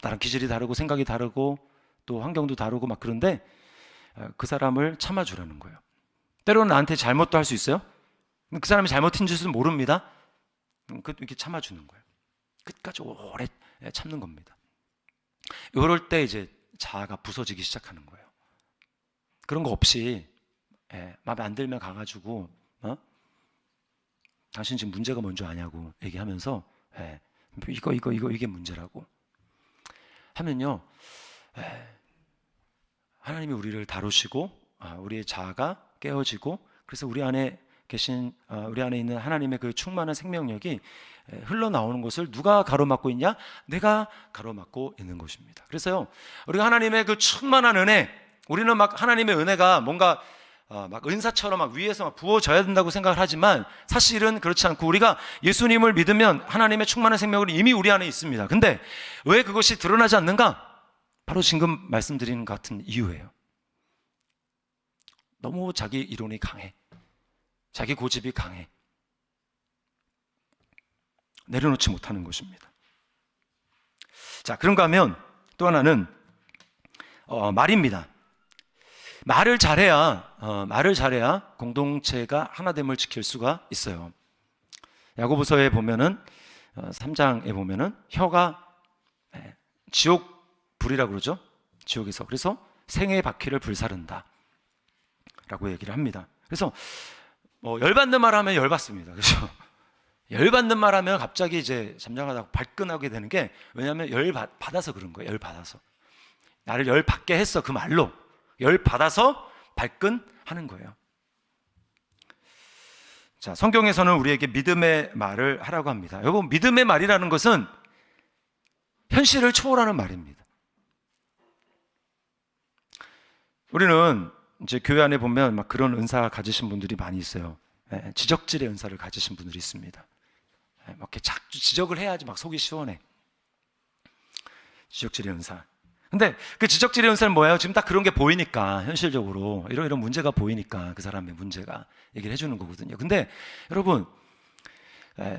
S1: 나랑 기질이 다르고 생각이 다르고 또 환경도 다르고 막 그런데 그 사람을 참아주라는 거예요. 때로는 나한테 잘못도 할 수 있어요. 그 사람이 잘못한 줄은 모릅니다. 이렇게 참아주는 거예요. 끝까지 오래 참는 겁니다. 이럴 때 이제 자아가 부서지기 시작하는 거예요. 그런 거 없이 마음에 안 들면 가가지고 당신 지금 문제가 뭔지 아냐고 얘기하면서 이게 문제라고 하면요, 하나님이 우리를 다루시고 우리의 자아가 깨어지고, 그래서 우리 안에 있는 하나님의 그 충만한 생명력이 흘러나오는 것을 누가 가로막고 있냐? 내가 가로막고 있는 것입니다. 그래서요, 우리가 하나님의 그 충만한 은혜, 우리는 막 하나님의 은혜가 뭔가 막 은사처럼 막 위에서 막 부어져야 된다고 생각을 하지만 사실은 그렇지 않고, 우리가 예수님을 믿으면 하나님의 충만한 생명력이 이미 우리 안에 있습니다. 근데 왜 그것이 드러나지 않는가? 바로 지금 말씀드리는 것 같은 이유예요. 너무 자기 이론이 강해. 자기 고집이 강해. 내려놓지 못하는 것입니다. 자, 그런가 하면 또 하나는 말입니다. 말을 잘해야 공동체가 하나됨을 지킬 수가 있어요. 야고보서에 보면은 3장에 보면은 혀가 지옥 불이라고 그러죠. 지옥에서. 그래서 생의 바퀴를 불사른다 라고 얘기를 합니다. 그래서 열받는 말 하면 열받습니다. 그렇죠? 열받는 말 하면 갑자기 이제 잠잠하다고 발끈하게 되는 게, 왜냐하면 열받아서 그런 거예요. 열받아서. 나를 열받게 했어. 그 말로. 열받아서 발끈하는 거예요. 자, 성경에서는 우리에게 믿음의 말을 하라고 합니다. 여러분, 믿음의 말이라는 것은 현실을 초월하는 말입니다. 우리는 이제 교회 안에 보면 막 그런 은사 가지신 분들이 많이 있어요. 지적질의 은사를 가지신 분들이 있습니다. 막 이렇게 자꾸 지적을 해야지 막 속이 시원해. 지적질의 은사. 근데 그 지적질의 은사는 뭐예요? 지금 딱 그런 게 보이니까, 현실적으로 이런 문제가 보이니까 그 사람의 문제가 얘기를 해주는 거거든요. 근데 여러분,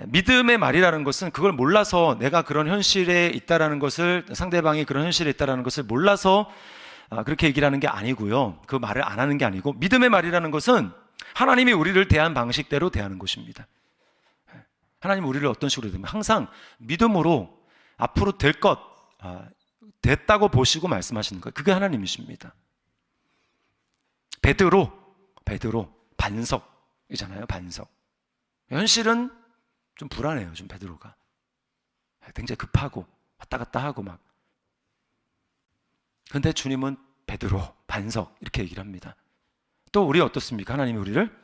S1: 믿음의 말이라는 것은 그걸 몰라서, 내가 그런 현실에 있다라는 것을, 상대방이 그런 현실에 있다라는 것을 몰라서 그렇게 얘기를 하는 게 아니고요. 그 말을 안 하는 게 아니고, 믿음의 말이라는 것은 하나님이 우리를 대한 방식대로 대하는 것입니다. 하나님이 우리를 어떤 식으로 대하면 항상 믿음으로 앞으로 될 것, 됐다고 보시고 말씀하시는 거예요. 그게 하나님이십니다. 베드로 반석이잖아요. 반석. 현실은 좀 불안해요. 좀 베드로가 굉장히 급하고 왔다 갔다 하고 막. 근데 주님은 베드로 반석 이렇게 얘기를 합니다. 또 우리 어떻습니까? 하나님이 우리를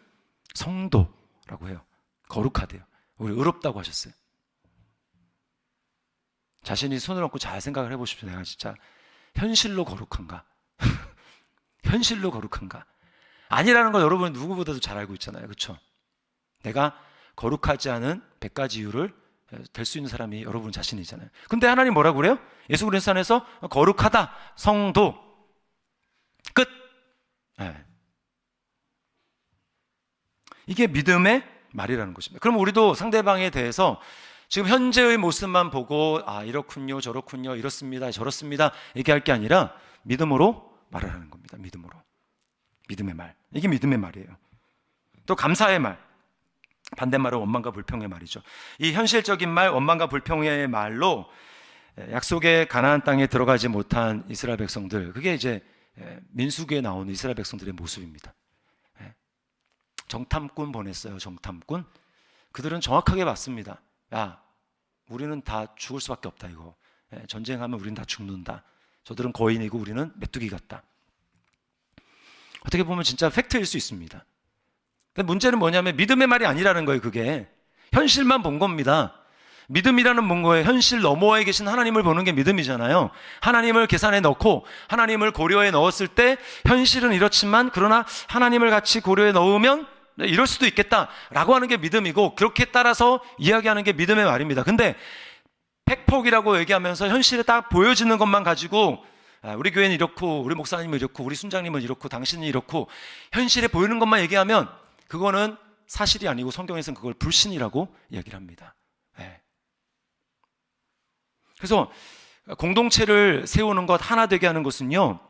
S1: 성도라고 해요. 거룩하대요. 우리 의롭다고 하셨어요. 자신이 손을 얹고 잘 생각을 해보십시오. 내가 진짜 현실로 거룩한가? 현실로 거룩한가? 아니라는 걸 여러분 누구보다도 잘 알고 있잖아요. 그렇죠? 내가 거룩하지 않은 100가지 이유를 될 수 있는 사람이 여러분 자신이잖아요. 근데 하나님 뭐라고 그래요? 예수 그리스도 안에서 거룩하다, 성도, 끝. 네. 이게 믿음의 말이라는 것입니다. 그럼 우리도 상대방에 대해서 지금 현재의 모습만 보고 이렇군요, 저렇군요, 이렇습니다, 저렇습니다 얘기할 게 아니라 믿음으로 말을 하는 겁니다. 믿음의 말. 이게 믿음의 말이에요. 또 감사의 말. 반대말은 원망과 불평의 말이죠. 이 현실적인 말, 원망과 불평의 말로 약속의 가나안 땅에 들어가지 못한 이스라엘 백성들, 그게 이제 민수기에 나오는 이스라엘 백성들의 모습입니다. 정탐꾼 보냈어요. 정탐꾼. 그들은 정확하게 봤습니다. 야, 우리는 다 죽을 수밖에 없다 이거. 전쟁하면 우리는 다 죽는다. 저들은 거인이고 우리는 메뚜기 같다. 어떻게 보면 진짜 팩트일 수 있습니다. 근데 문제는 뭐냐면 믿음의 말이 아니라는 거예요. 그게 현실만 본 겁니다. 믿음이라는 뭔가에 현실 너머에 계신 하나님을 보는 게 믿음이잖아요. 하나님을 계산에 넣고 하나님을 고려에 넣었을 때 현실은 이렇지만 그러나 하나님을 같이 고려에 넣으면 이럴 수도 있겠다라고 하는 게 믿음이고, 그렇게 따라서 이야기하는 게 믿음의 말입니다. 근데 팩폭이라고 얘기하면서 현실에 딱 보여지는 것만 가지고 우리 교회는 이렇고 우리 목사님은 이렇고 우리 순장님은 이렇고 당신은 이렇고 현실에 보이는 것만 얘기하면 그거는 사실이 아니고 성경에서는 그걸 불신이라고 이야기를 합니다. 그래서 공동체를 세우는 것, 하나 되게 하는 것은요,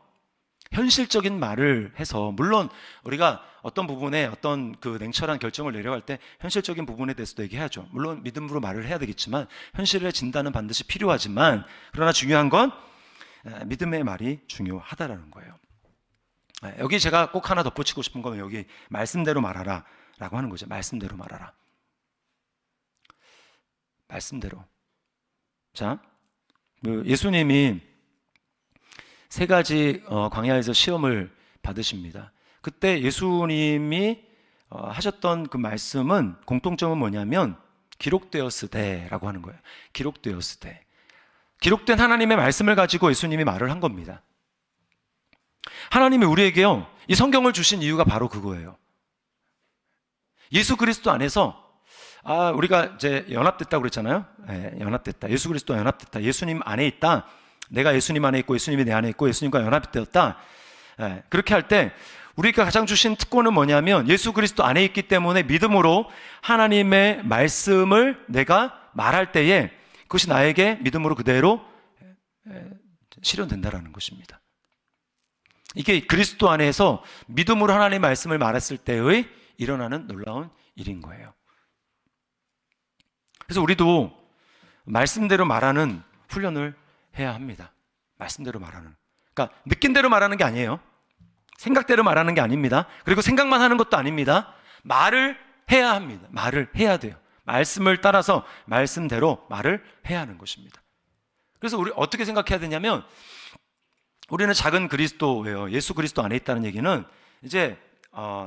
S1: 현실적인 말을 해서, 물론 우리가 어떤 부분에 어떤 그 냉철한 결정을 내려갈 때 현실적인 부분에 대해서도 얘기해야죠. 물론 믿음으로 말을 해야 되겠지만 현실의 진단은 반드시 필요하지만, 그러나 중요한 건 믿음의 말이 중요하다라는 거예요. 여기 제가 꼭 하나 덧붙이고 싶은 건 여기 말씀대로 말하라 라고 하는 거죠. 말씀대로 말하라. 말씀대로. 자, 예수님이 3가지 광야에서 시험을 받으십니다. 그때 예수님이 하셨던 그 말씀은 공통점은 뭐냐면 기록되었으되라고 하는 거예요. 기록되었으되. 기록된 하나님의 말씀을 가지고 예수님이 말을 한 겁니다. 하나님이 우리에게요, 이 성경을 주신 이유가 바로 그거예요. 예수 그리스도 안에서 우리가 이제 연합됐다고 그랬잖아요. 연합됐다. 예수 그리스도와 연합됐다. 예수님 안에 있다. 내가 예수님 안에 있고 예수님이 내 안에 있고 예수님과 연합되었다. 그렇게 할 때 우리가 가장 주신 특권은 뭐냐면 예수 그리스도 안에 있기 때문에 믿음으로 하나님의 말씀을 내가 말할 때에 그것이 나에게 믿음으로 그대로 실현된다라는 것입니다. 이게 그리스도 안에서 믿음으로 하나님의 말씀을 말했을 때의 일어나는 놀라운 일인 거예요. 그래서 우리도 말씀대로 말하는 훈련을 해야 합니다. 말씀대로 말하는. 그러니까 느낀 대로 말하는 게 아니에요. 생각대로 말하는 게 아닙니다. 그리고 생각만 하는 것도 아닙니다. 말을 해야 합니다. 말을 해야 돼요. 말씀을 따라서 말씀대로 말을 해야 하는 것입니다. 그래서 우리 어떻게 생각해야 되냐면, 우리는 작은 그리스도예요. 예수 그리스도 안에 있다는 얘기는 이제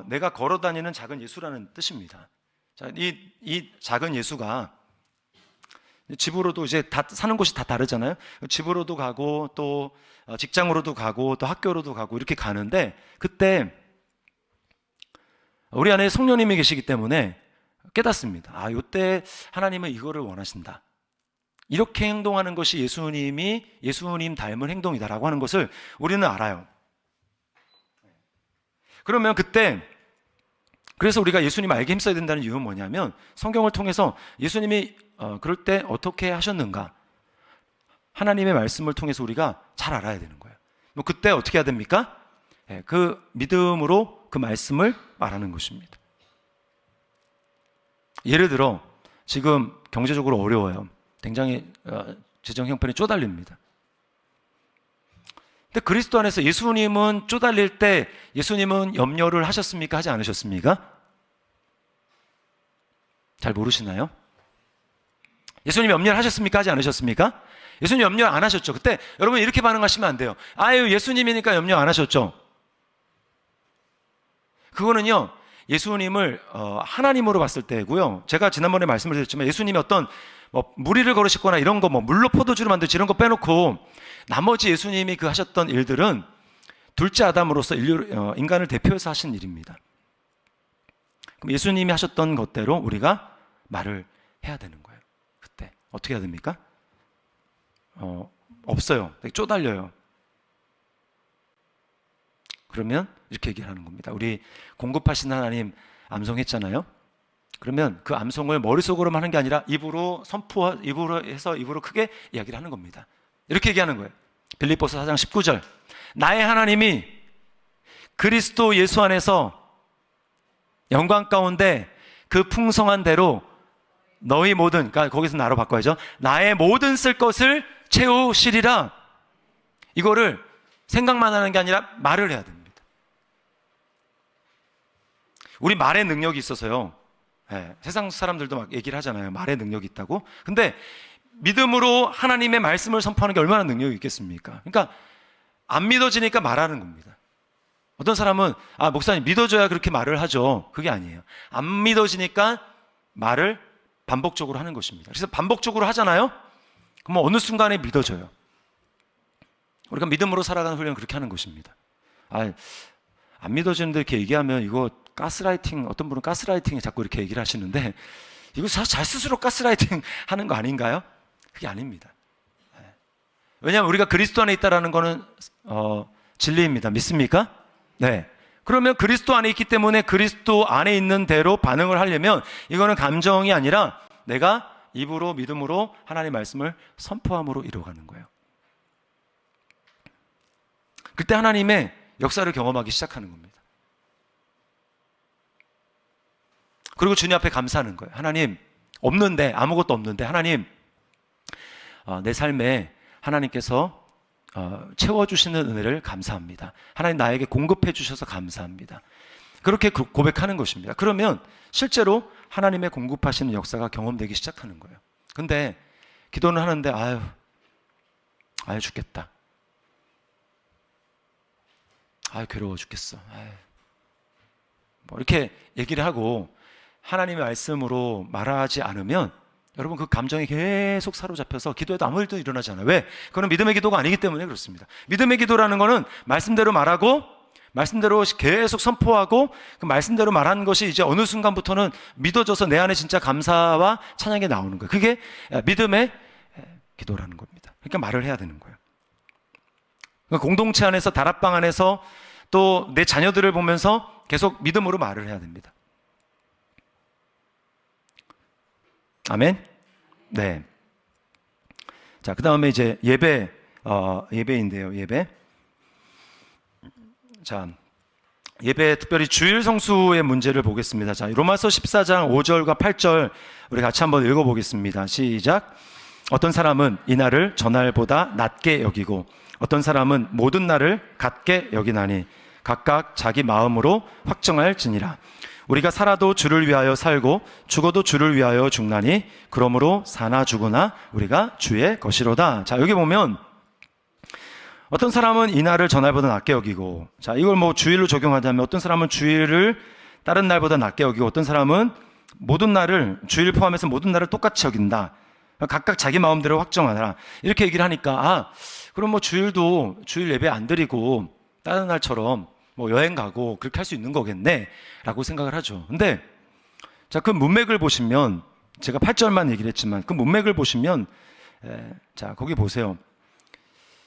S1: 내가 걸어다니는 작은 예수라는 뜻입니다. 자, 이 작은 예수가 집으로도 이제 다 사는 곳이 다 다르잖아요. 집으로도 가고 또 직장으로도 가고 또 학교로도 가고 이렇게 가는데, 그때 우리 안에 성령님이 계시기 때문에 깨닫습니다. 이때 하나님은 이거를 원하신다. 이렇게 행동하는 것이 예수님 닮은 행동이다라고 하는 것을 우리는 알아요. 그러면 그때, 그래서 우리가 예수님 알게 힘써야 된다는 이유는 뭐냐면, 성경을 통해서 예수님이 그럴 때 어떻게 하셨는가, 하나님의 말씀을 통해서 우리가 잘 알아야 되는 거예요. 그때 어떻게 해야 됩니까? 그 믿음으로 그 말씀을 말하는 것입니다. 예를 들어 지금 경제적으로 어려워요. 굉장히 재정 형편이 쪼달립니다. 근데 그리스도 안에서 예수님은 쪼달릴 때 예수님은 염려를 하셨습니까? 하지 않으셨습니까? 잘 모르시나요? 예수님 염려를 하셨습니까? 하지 않으셨습니까? 예수님 염려 안 하셨죠. 그때 여러분 이렇게 반응하시면 안 돼요. 예수님이니까 염려 안 하셨죠. 그거는요, 예수님을 하나님으로 봤을 때고요. 제가 지난번에 말씀을 드렸지만 예수님이 어떤 뭐 무리를 걸으셨거나 이런 거, 뭐 물로 포도주를 만들지 이런 거 빼놓고 나머지 예수님이 그 하셨던 일들은 둘째 아담으로서 인간을 대표해서 하신 일입니다. 그럼 예수님이 하셨던 것대로 우리가 말을 해야 되는 거예요. 그때 어떻게 해야 됩니까? 없어요. 되게 쪼달려요. 그러면 이렇게 얘기를 하는 겁니다. 우리 공급하신 하나님 암송했잖아요. 그러면 그 암송을 머릿속으로만 하는 게 아니라 입으로 입으로 크게 이야기를 하는 겁니다. 이렇게 얘기하는 거예요. 빌립보서 4장 19절. 나의 하나님이 그리스도 예수 안에서 영광 가운데 그 풍성한 대로 너희 모든, 그러니까 거기서 나로 바꿔야죠. 나의 모든 쓸 것을 채우시리라. 이거를 생각만 하는 게 아니라 말을 해야 됩니다. 우리 말의 능력이 있어서요. 세상 사람들도 막 얘기를 하잖아요. 말의 능력이 있다고. 근데 믿음으로 하나님의 말씀을 선포하는 게 얼마나 능력이 있겠습니까? 그러니까 안 믿어지니까 말하는 겁니다. 어떤 사람은 목사님 믿어줘야 그렇게 말을 하죠. 그게 아니에요. 안 믿어지니까 말을 반복적으로 하는 것입니다. 그래서 반복적으로 하잖아요. 그럼 어느 순간에 믿어져요. 우리가 믿음으로 살아가는 훈련은 그렇게 하는 것입니다. 안 믿어지는데 이렇게 얘기하면 이거 가스라이팅, 어떤 분은 가스라이팅에 자꾸 이렇게 얘기를 하시는데 이거 잘 스스로 가스라이팅 하는 거 아닌가요? 그게 아닙니다. 왜냐하면 우리가 그리스도 안에 있다라는 거는 진리입니다. 믿습니까? 네. 그러면 그리스도 안에 있기 때문에 그리스도 안에 있는 대로 반응을 하려면 이거는 감정이 아니라 내가 입으로 믿음으로 하나님의 말씀을 선포함으로 이루어가는 거예요. 그때 하나님의 역사를 경험하기 시작하는 겁니다. 그리고 주님 앞에 감사하는 거예요. 하나님, 없는데, 아무것도 없는데 하나님, 내 삶에 하나님께서 채워주시는 은혜를 감사합니다. 하나님 나에게 공급해 주셔서 감사합니다. 그렇게 고백하는 것입니다. 그러면 실제로 하나님의 공급하시는 역사가 경험되기 시작하는 거예요. 근데 기도는 하는데 아유 죽겠다. 괴로워 죽겠어. 뭐 이렇게 얘기를 하고 하나님의 말씀으로 말하지 않으면 여러분 그 감정이 계속 사로잡혀서 기도해도 아무 일도 일어나지 않아요. 왜? 그건 믿음의 기도가 아니기 때문에 그렇습니다. 믿음의 기도라는 거는 말씀대로 말하고 말씀대로 계속 선포하고 그 말씀대로 말하는 것이 이제 어느 순간부터는 믿어져서 내 안에 진짜 감사와 찬양이 나오는 거예요. 그게 믿음의 기도라는 겁니다. 그러니까 말을 해야 되는 거예요. 그러니까 공동체 안에서 다락방 안에서 또 내 자녀들을 보면서 계속 믿음으로 말을 해야 됩니다. 아멘? 네. 자, 그 다음에 이제 예배인데요, 예배. 자, 예배 특별히 주일 성수의 문제를 보겠습니다. 자, 로마서 14장 5절과 8절 우리 같이 한번 읽어보겠습니다. 시작. 어떤 사람은 이날을 전날보다 낮게 여기고 어떤 사람은 모든 날을 같게 여기나니 각각 자기 마음으로 확정할지니라. 우리가 살아도 주를 위하여 살고 죽어도 주를 위하여 죽나니 그러므로 사나 죽으나 우리가 주의 것이로다. 자, 여기 보면 어떤 사람은 이날을 전날보다 낮게 여기고, 자, 이걸 뭐 주일로 적용하자면 어떤 사람은 주일을 다른 날보다 낮게 여기고 어떤 사람은 모든 날을, 주일 포함해서 모든 날을 똑같이 여긴다. 각각 자기 마음대로 확정하라. 이렇게 얘기를 하니까 그럼 뭐 주일도 주일 예배 안 드리고 다른 날처럼 뭐 여행 가고 그렇게 할 수 있는 거겠네 라고 생각을 하죠. 근데 자, 그 문맥을 보시면 제가 8절만 얘기를 했지만 그 문맥을 보시면 자, 거기 보세요.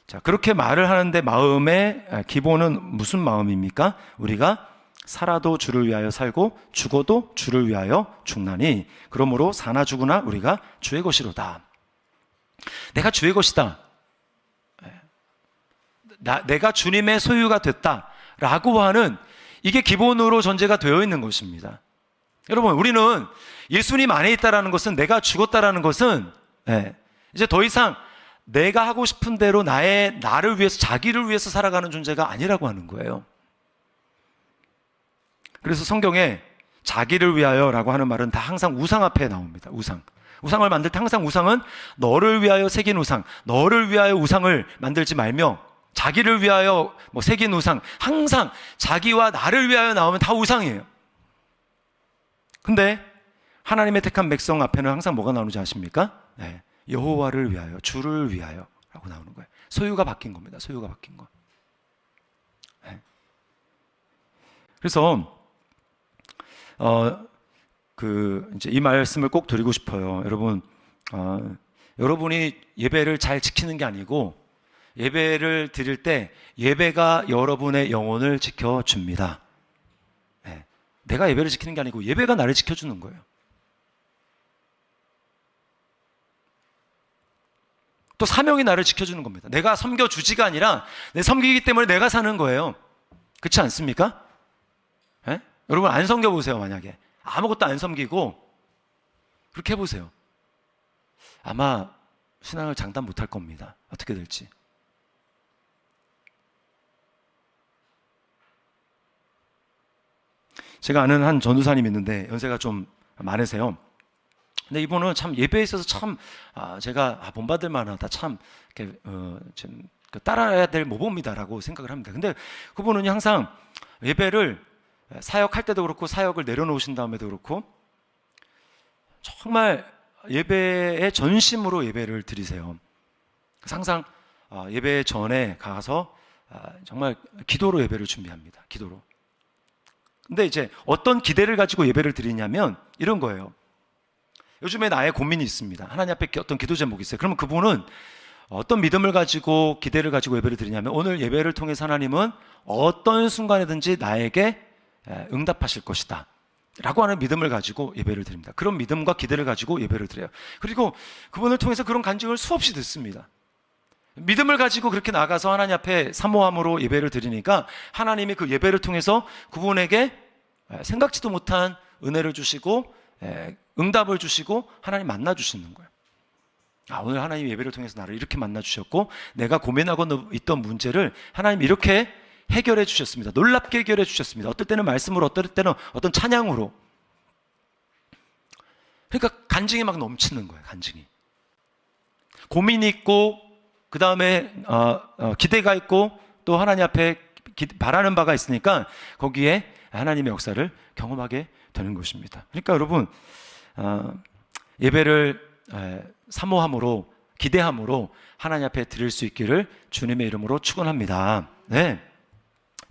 S1: 자, 그렇게 말을 하는데 마음의 기본은 무슨 마음입니까? 우리가 살아도 주를 위하여 살고 죽어도 주를 위하여 죽나니 그러므로 사나 죽으나 우리가 주의 것이로다. 내가 주의 것이다. 내가 주님의 소유가 됐다라고 하는 이게 기본으로 전제가 되어 있는 것입니다. 여러분, 우리는 예수님 안에 있다라는 것은, 내가 죽었다라는 것은 이제 더 이상 내가 하고 싶은 대로 나를 위해서, 자기를 위해서 살아가는 존재가 아니라고 하는 거예요. 그래서 성경에 자기를 위하여라고 하는 말은 다 항상 우상 앞에 나옵니다. 우상을 만들 때 항상 우상은 너를 위하여 새긴 우상, 너를 위하여 우상을 만들지 말며 자기를 위하여 뭐 새긴 우상, 항상 자기와 나를 위하여 나오면 다 우상이에요. 근데 하나님의 택한 백성 앞에는 항상 뭐가 나오는지 아십니까? 네. 여호와를 위하여, 주를 위하여 라고 나오는 거예요. 소유가 바뀐 겁니다. 소유가 바뀐 거. 네. 그래서 이제 이 말씀을 꼭 드리고 싶어요. 여러분, 여러분이 예배를 잘 지키는 게 아니고 예배를 드릴 때 예배가 여러분의 영혼을 지켜줍니다. 네. 내가 예배를 지키는 게 아니고 예배가 나를 지켜주는 거예요. 또 사명이 나를 지켜주는 겁니다. 내가 섬겨주지가 아니라 내 섬기기 때문에 내가 사는 거예요. 그렇지 않습니까? 네? 여러분 안 섬겨보세요. 만약에 아무것도 안 섬기고 그렇게 해보세요. 아마 신앙을 장담 못할 겁니다. 어떻게 될지. 제가 아는 한 전도사님 있는데 연세가 좀 많으세요. 근데 이분은 참 예배에 있어서 참 제가 본받을 만하다, 참 이렇게 좀 따라야 될 모범이다라고 생각을 합니다. 근데 그분은 항상 예배를 사역할 때도 그렇고 사역을 내려놓으신 다음에도 그렇고 정말 예배의 전심으로 예배를 드리세요. 항상 예배 전에 가서 정말 기도로 예배를 준비합니다. 기도로. 근데 이제 어떤 기대를 가지고 예배를 드리냐면 이런 거예요. 요즘에 나의 고민이 있습니다. 하나님 앞에 어떤 기도 제목이 있어요. 그러면 그분은 어떤 믿음을 가지고 기대를 가지고 예배를 드리냐면 오늘 예배를 통해서 하나님은 어떤 순간이든지 나에게 응답하실 것이다 라고 하는 믿음을 가지고 예배를 드립니다. 그런 믿음과 기대를 가지고 예배를 드려요. 그리고 그분을 통해서 그런 간증을 수없이 듣습니다. 믿음을 가지고 그렇게 나가서 하나님 앞에 사모함으로 예배를 드리니까 하나님이 그 예배를 통해서 그분에게 생각지도 못한 은혜를 주시고 응답을 주시고 하나님 만나 주시는 거예요. 오늘 하나님 예배를 통해서 나를 이렇게 만나 주셨고 내가 고민하고 있던 문제를 하나님 이렇게 해결해 주셨습니다. 놀랍게 해결해 주셨습니다. 어떨 때는 말씀으로, 어떨 때는 어떤 찬양으로. 그러니까 간증이 막 넘치는 거예요. 간증이. 고민이 있고 그 다음에 기대가 있고 또 하나님 앞에 바라는 바가 있으니까 거기에 하나님의 역사를 경험하게 되는 것입니다. 그러니까 여러분 예배를 사모함으로 기대함으로 하나님 앞에 드릴 수 있기를 주님의 이름으로 축원합니다. 네,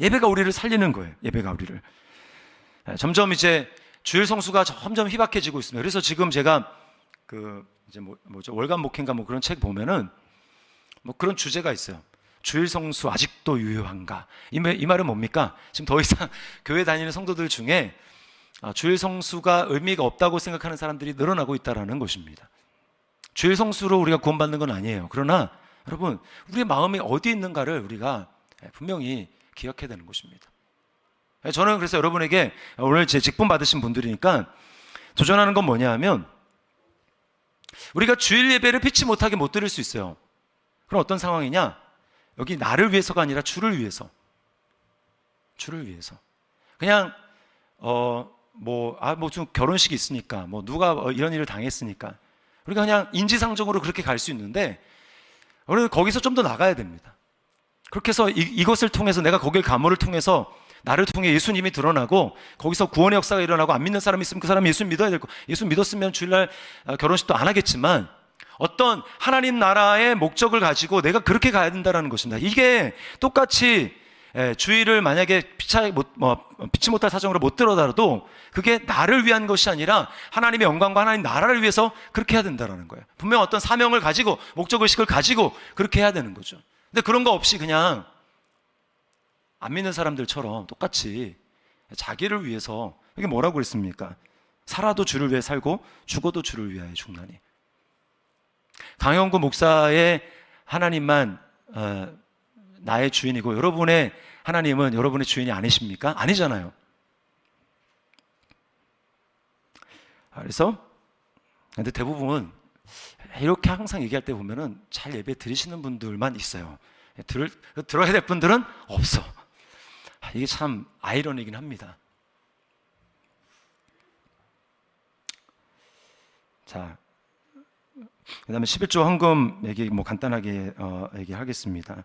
S1: 예배가 우리를 살리는 거예요. 예배가 우리를 점점 이제 주일 성수가 점점 희박해지고 있습니다. 그래서 지금 제가 이제 뭐죠 월간 목회인가 뭐 그런 책 보면은 뭐 그런 주제가 있어요. 주일 성수 아직도 유효한가? 이 말은 뭡니까? 지금 더 이상 교회 다니는 성도들 중에 주일 성수가 의미가 없다고 생각하는 사람들이 늘어나고 있다는 것입니다. 주일 성수로 우리가 구원받는 건 아니에요. 그러나 여러분 우리의 마음이 어디 있는가를 우리가 분명히 기억해야 되는 것입니다. 저는 그래서 여러분에게 오늘 제 직분 받으신 분들이니까 도전하는 건 뭐냐 하면 우리가 주일 예배를 피치 못하게 못 드릴 수 있어요. 그럼 어떤 상황이냐? 여기 나를 위해서가 아니라 주를 위해서. 주를 위해서. 그냥 좀 결혼식이 있으니까 뭐 누가 이런 일을 당했으니까 우리가 그냥 인지상정으로 그렇게 갈 수 있는데 우리는 거기서 좀 더 나가야 됩니다. 그렇게 해서 이것을 통해서 내가 거길 가문을 통해서 나를 통해 예수님이 드러나고 거기서 구원의 역사가 일어나고 안 믿는 사람이 있으면 그 사람이 예수 믿어야 되고 예수 믿었으면 주일날 결혼식도 안 하겠지만 어떤 하나님 나라의 목적을 가지고 내가 그렇게 가야 된다는 것입니다. 이게 똑같이 주일을 만약에 피치 못할 사정으로 못 들어다도 그게 나를 위한 것이 아니라 하나님의 영광과 하나님 나라를 위해서 그렇게 해야 된다는 거예요. 분명 어떤 사명을 가지고 목적의식을 가지고 그렇게 해야 되는 거죠. 근데 그런 거 없이 그냥 안 믿는 사람들처럼 똑같이 자기를 위해서 이게 뭐라고 그랬습니까? 살아도 주를 위해 살고 죽어도 주를 위하여 죽나니. 강영구 목사의 하나님만 나의 주인이고 여러분의 하나님은 여러분의 주인이 아니십니까? 아니잖아요. 그래서 근데 대부분 이렇게 항상 얘기할 때 보면은 잘 예배 드리시는 분들만 있어요. 들어야 될 분들은 없어. 이게 참 아이러니긴 합니다. 자, 그 다음에 11조 헌금 얘기 뭐 간단하게 얘기하겠습니다.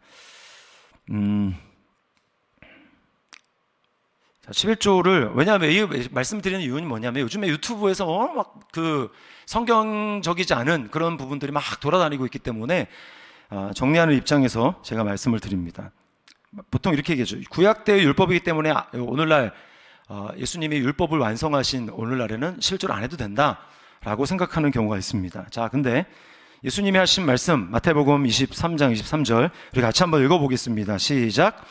S1: 자, 11조를, 왜냐하면 이 말씀드리는 이유는 뭐냐면 요즘에 유튜브에서 막 그 성경적이지 않은 그런 부분들이 막 돌아다니고 있기 때문에 정리하는 입장에서 제가 말씀을 드립니다. 보통 이렇게 얘기하죠. 구약 때의 율법이기 때문에 오늘날 예수님이 율법을 완성하신 오늘날에는 11조를 안 해도 된다라고 생각하는 경우가 있습니다. 자, 근데 예수님이 하신 말씀 마태복음 23장 23절 우리 같이 한번 읽어보겠습니다. 시작.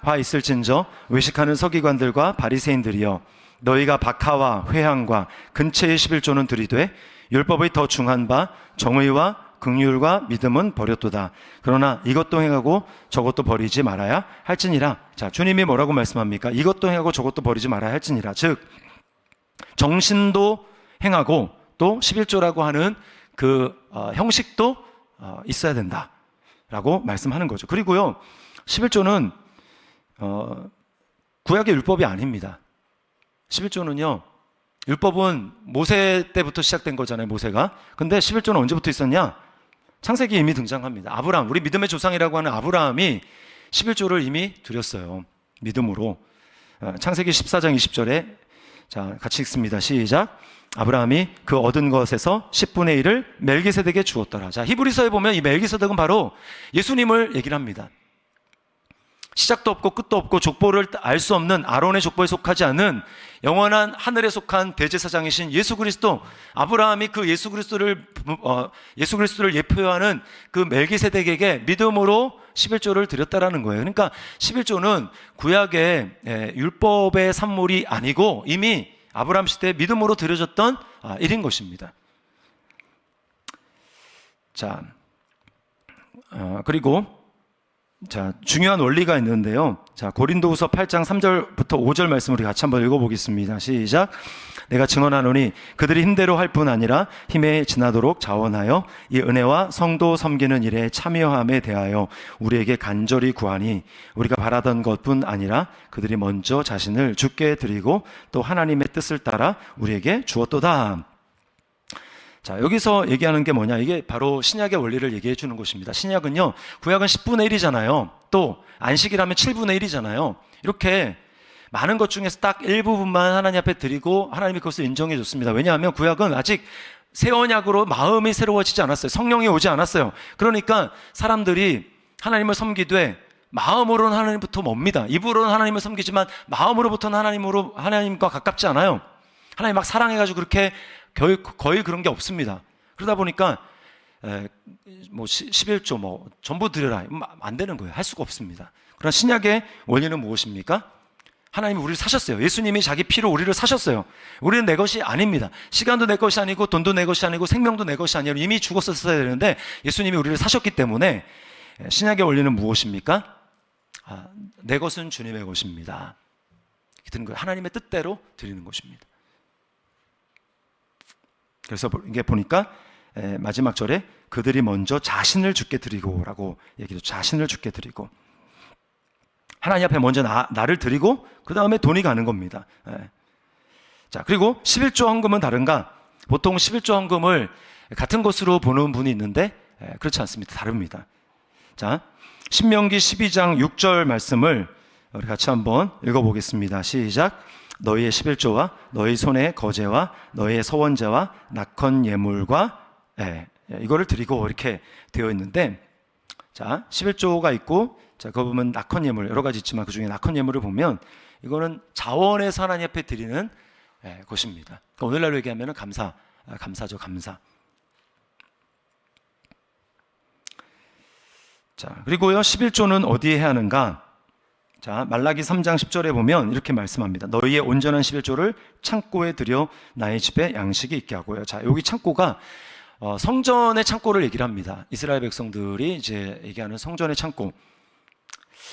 S1: 화 있을진저 외식하는 서기관들과 바리새인들이여 너희가 박하와 회향과 근체의 11조는 들이되 율법의 더 중한 바 정의와 긍휼과 믿음은 버렸도다. 그러나 이것도 행하고 저것도 버리지 말아야 할지니라. 자, 주님이 뭐라고 말씀합니까? 이것도 행하고 저것도 버리지 말아야 할지니라. 즉 정신도 행하고 또 11조라고 하는 그 형식도 있어야 된다라고 말씀하는 거죠. 그리고요 11조는 구약의 율법이 아닙니다. 11조는요, 율법은 모세 때부터 시작된 거잖아요, 모세가. 근데 11조는 언제부터 있었냐? 창세기에 이미 등장합니다. 아브라함, 우리 믿음의 조상이라고 하는 아브라함이 11조를 이미 드렸어요. 믿음으로. 창세기 14장 20절에 자, 같이 읽습니다. 시작. 아브라함이 그 얻은 것에서 10분의 1을 멜기세덱에 주었더라. 자, 히브리서에 보면 이 멜기세덱은 바로 예수님을 얘기를 합니다. 시작도 없고 끝도 없고 족보를 알 수 없는 아론의 족보에 속하지 않은 영원한 하늘에 속한 대제사장이신 예수 그리스도, 아브라함이 그 예수 그리스도를 예표하는 그 멜기세덱에게 믿음으로 11조를 드렸다라는 거예요. 그러니까 11조는 구약의 율법의 산물이 아니고 이미 아브라함 시대에 믿음으로 드려졌던 일인 것입니다. 자, 그리고 자, 중요한 원리가 있는데요. 자, 고린도후서 8장 3절부터 5절 말씀 우리 같이 한번 읽어보겠습니다. 시작. 내가 증언하노니 그들이 힘대로 할 뿐 아니라 힘에 지나도록 자원하여 이 은혜와 성도 섬기는 일에 참여함에 대하여 우리에게 간절히 구하니 우리가 바라던 것뿐 아니라 그들이 먼저 자신을 주께 드리고 또 하나님의 뜻을 따라 우리에게 주었도다. 자, 여기서 얘기하는 게 뭐냐? 이게 바로 신약의 원리를 얘기해 주는 것입니다. 신약은요, 구약은 10분의 1이잖아요. 또 안식이라면 7분의 1이잖아요. 이렇게 많은 것 중에서 딱 일부분만 하나님 앞에 드리고 하나님이 그것을 인정해 줬습니다. 왜냐하면 구약은 아직 새 언약으로 마음이 새로워지지 않았어요. 성령이 오지 않았어요. 그러니까 사람들이 하나님을 섬기되 마음으로는 하나님부터 멉니다. 입으로는 하나님을 섬기지만 마음으로부터는 하나님과 가깝지 않아요. 하나님 막 사랑해가지고 그렇게 거의 그런 게 없습니다. 그러다 보니까 11조 전부 드려라 안 되는 거예요. 할 수가 없습니다. 그러나 신약의 원리는 무엇입니까? 하나님이 우리를 사셨어요. 예수님이 자기 피로 우리를 사셨어요. 우리는 내 것이 아닙니다. 시간도 내 것이 아니고 돈도 내 것이 아니고 생명도 내 것이 아니라 이미 죽었었어야 되는데 예수님이 우리를 사셨기 때문에 신약의 원리는 무엇입니까? 내 것은 주님의 것입니다. 드리는 거예요. 하나님의 뜻대로 드리는 것입니다. 그래서 이게 보니까 마지막 절에 그들이 먼저 자신을 주께 드리고 라고 얘기죠. 자신을 주께 드리고 하나님 앞에 먼저 나를 드리고 그 다음에 돈이 가는 겁니다. 자, 그리고 11조 헌금은 다른가? 보통 11조 헌금을 같은 것으로 보는 분이 있는데 그렇지 않습니다. 다릅니다. 자, 신명기 12장 6절 말씀을 우리 같이 한번 읽어보겠습니다. 시작. 너희의 11조와 너희 손의 거제와 너희의 서원제와 낙헌 예물과 이거를 드리고 이렇게 되어 있는데, 자, 11조가 있고, 자, 그거 보면 낙헌 예물 여러 가지 있지만 그 중에 낙헌 예물을 보면 이거는 자원에서 하나님 앞에 드리는 것입니다. 그러니까 오늘날로 얘기하면 감사죠, 감사. 자, 그리고요 11조는 어디에 해야 하는가? 자, 말라기 3장 10절에 보면 이렇게 말씀합니다. 너희의 온전한 11조를 창고에 들여 나의 집에 양식이 있게 하고요. 자, 여기 창고가 성전의 창고를 얘기를 합니다. 이스라엘 백성들이 이제 얘기하는 성전의 창고.